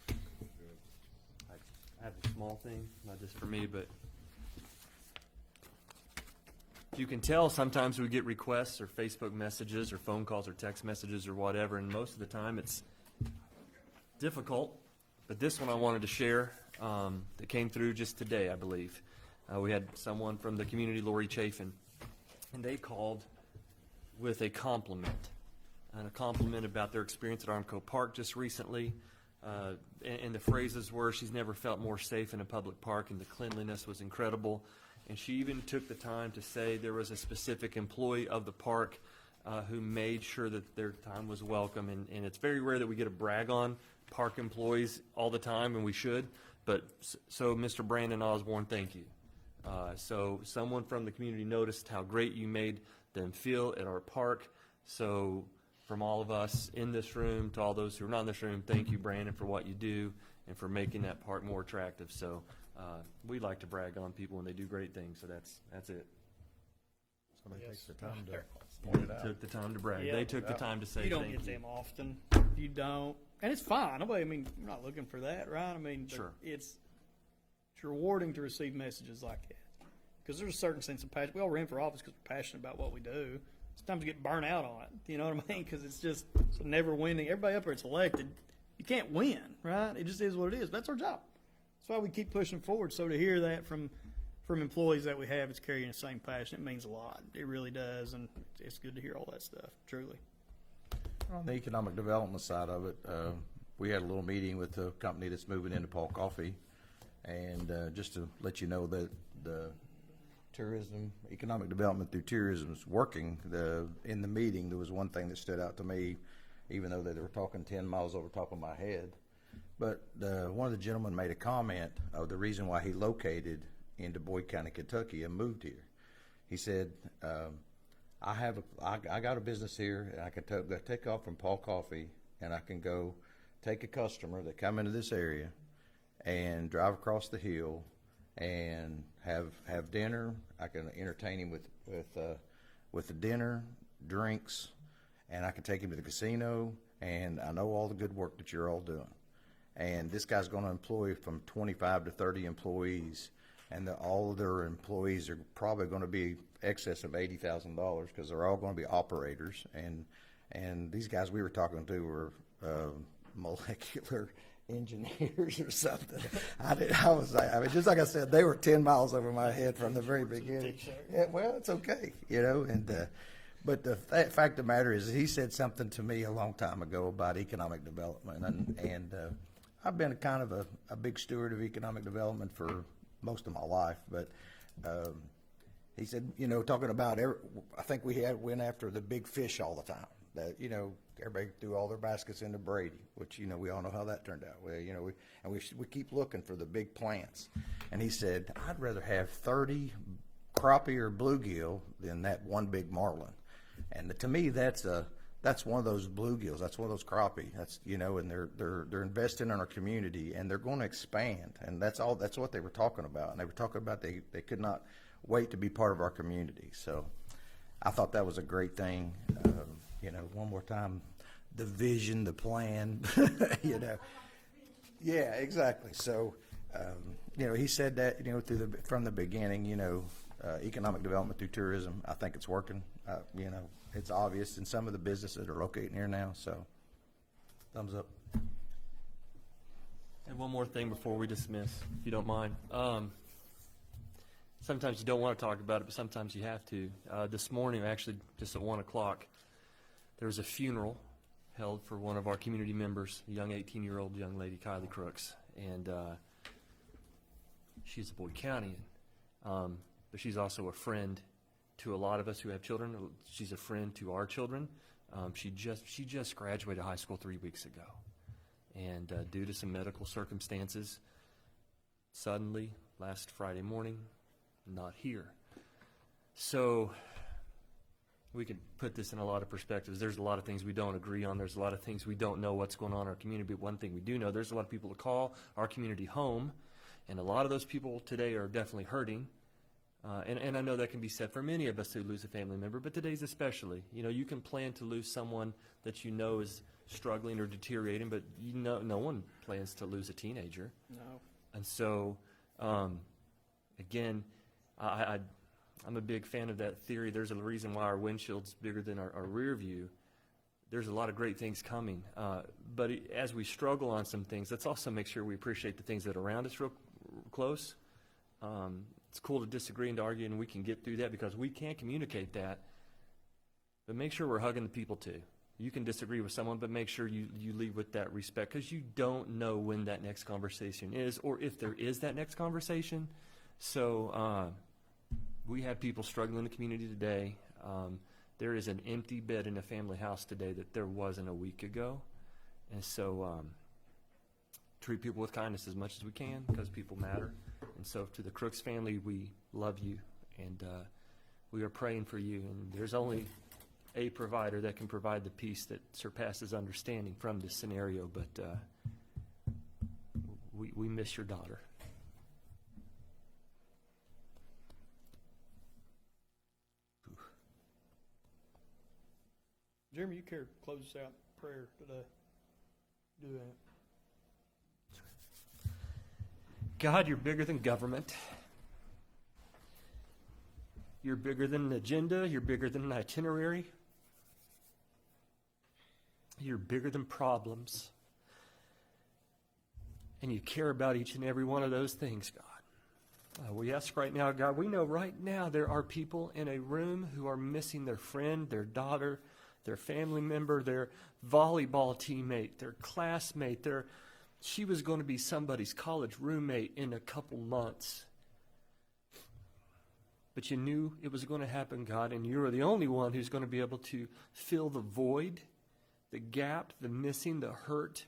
I have a small thing, not just for me, but you can tell sometimes we get requests or Facebook messages or phone calls or text messages or whatever, and most of the time it's difficult. But this one I wanted to share that came through just today, I believe. We had someone from the community, Lori Chafin, and they called with a compliment, and a compliment about their experience at Armco Park just recently. And the phrases were, she's never felt more safe in a public park, and the cleanliness was incredible. And she even took the time to say there was a specific employee of the park who made sure that their time was welcome. And it's very rare that we get to brag on park employees all the time, and we should. But so, Mr. Brandon Osborne, thank you. So someone from the community noticed how great you made them feel at our park. So from all of us in this room to all those who are not in this room, thank you, Brandon, for what you do and for making that park more attractive. So we like to brag on people when they do great things. So that's it. Somebody Yes. takes the time to point it out. Took the time to brag. Yeah. They took the time to say You don't thank get you. them often. You don't. And it's fine. Nobody, I mean, we're not looking for that, right? I mean, but Sure. it's rewarding to receive messages like that. Because there's a certain sense of passion. We all ran for office because we're passionate about what we do. Sometimes you get burnt out on it. You know what I mean? Because it's just never winning. Everybody up there that's elected, you can't win, right? It just is what it is. That's our job. That's why we keep pushing forward. So to hear that from employees that we have that's carrying the same passion, it means a lot. It really does. And it's good to hear all that stuff, truly. On the economic development side of it, we had a little meeting with the company that's moving into Paul Coffee. And just to let you know that the tourism, economic development through tourism is working. In the meeting, there was one thing that stood out to me, even though they were talking 10 miles over top of my head. But one of the gentlemen made a comment of the reason why he located into Boyd County, Kentucky and moved here. He said, I got a business here, and I can take off from Paul Coffee, and I can go take a customer that come into this area and drive across the hill and have dinner. I can entertain him with the dinner, drinks, and I can take him to the casino, and I know all the good work that you're all doing. And this guy's going to employ from 25 to 30 employees, and all of their employees are probably going to be excess of $80,000 because they're all going to be operators. And these guys we were talking to were molecular engineers or something. I mean, just like I said, they were 10 miles over my head from the very beginning. Yeah, well, it's okay, you know. But the fact of the matter is, he said something to me a long time ago about economic development, and I've been kind of a big steward of economic development for most of my life. But he said, you know, talking about I think we went after the big fish all the time. That, you know, everybody threw all their baskets into Brady, which, you know, we all know how that turned out. Well, you know, we keep looking for the big plants. And he said, I'd rather have 30 crappie or bluegill than that one big marlin. And to me, that's one of those bluegills. That's one of those crappie. That's, and they're investing in our community, and they're going to expand. And that's what they were talking about. And they were talking about they could not wait to be part of our community. So I thought that was a great thing. One more time, the vision, the plan, Yeah, exactly. So, he said that, from the beginning, economic development through tourism. I think it's working. It's obvious in some of the businesses that are located here now. So, thumbs up. And one more thing before we dismiss, if you don't mind. Sometimes you don't want to talk about it, but sometimes you have to. This morning, actually, just at 1 o'clock, there was a funeral held for one of our community members, a young 18-year-old young lady, Kylie Crooks. And she's a Boyd County, but she's also a friend to a lot of us who have children. She's a friend to our children. She just graduated high school 3 weeks ago. And due to some medical circumstances, suddenly, last Friday morning, not here. So we can put this in a lot of perspectives. There's a lot of things we don't agree on. There's a lot of things we don't know what's going on in our community. But one thing we do know, there's a lot of people that call our community home. And a lot of those people today are definitely hurting. And I know that can be said for many of us who lose a family member, but today's especially. You can plan to lose someone that you know is struggling or deteriorating, but no one plans to lose a teenager. No. And so, again, I'm a big fan of that theory. There's a reason why our windshield's bigger than our rear view. There's a lot of great things coming. But as we struggle on some things, let's also make sure we appreciate the things that are around us real close. It's cool to disagree and to argue, and we can get through that because we can communicate that. But make sure we're hugging the people too. You can disagree with someone, but make sure you leave with that respect, because you don't know when that next conversation is or if there is that next conversation. So we have people struggling in the community today. There is an empty bed in a family house today that there wasn't a week ago. And so treat people with kindness as much as we can, because people matter. And so to the Crooks family, we love you, and we are praying for you. And there's only a provider that can provide the peace that surpasses understanding from this scenario, but we miss your daughter. Jeremy, you care to close us out in prayer today? Do that. God, you're bigger than government. You're bigger than an agenda. You're bigger than an itinerary. You're bigger than problems. And you care about each and every one of those things, God. We ask right now, God, we know right now there are people in a room who are missing their friend, their daughter, their family member, their volleyball teammate, their classmate. She was going to be somebody's college roommate in a couple months. But you knew it was going to happen, God, and you are the only one who's going to be able to fill the void, the gap, the missing, the hurt.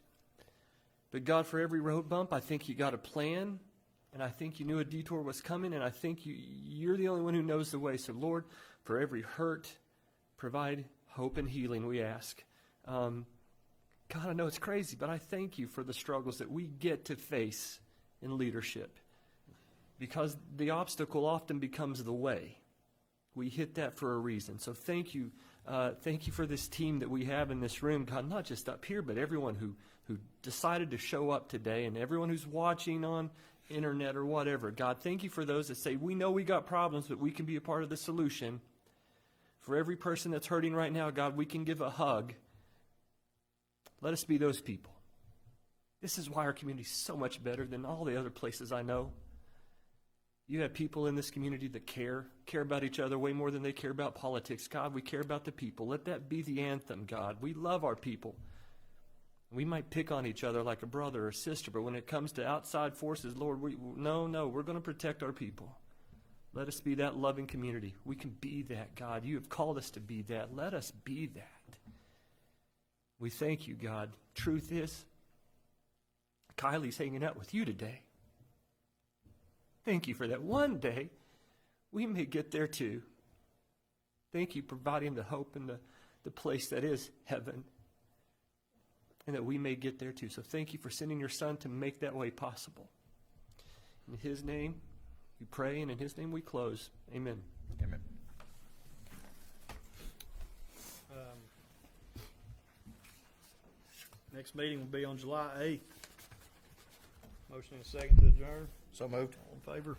But God, for every road bump, I think you got a plan, and I think you knew a detour was coming, and I think you're the only one who knows the way. So, Lord, for every hurt, provide hope and healing, we ask. God, I know it's crazy, but I thank you for the struggles that we get to face in leadership, because the obstacle often becomes the way. We hit that for a reason. So thank you. Thank you for this team that we have in this room, God, not just up here, but everyone who decided to show up today, and everyone who's watching on internet or whatever. God, thank you for those that say, we know we got problems, but we can be a part of the solution. For every person that's hurting right now, God, we can give a hug. Let us be those people. This is why our community is so much better than all the other places I know. You have people in this community that care about each other way more than they care about politics. God, we care about the people. Let that be the anthem, God. We love our people. We might pick on each other like a brother or sister, but when it comes to outside forces, Lord, no, we're going to protect our people. Let us be that loving community. We can be that, God. You have called us to be that. Let us be that. We thank you, God. Truth is, Kylie's hanging out with you today. Thank you for that. One day, we may get there too. Thank you for providing the hope and the place that is heaven, and that we may get there too. So thank you for sending your Son to make that way possible. In His name we pray, and in His name we close. Amen. Amen. Next meeting will be on July 8th. Motion and second to adjourn. So moved. All in favor?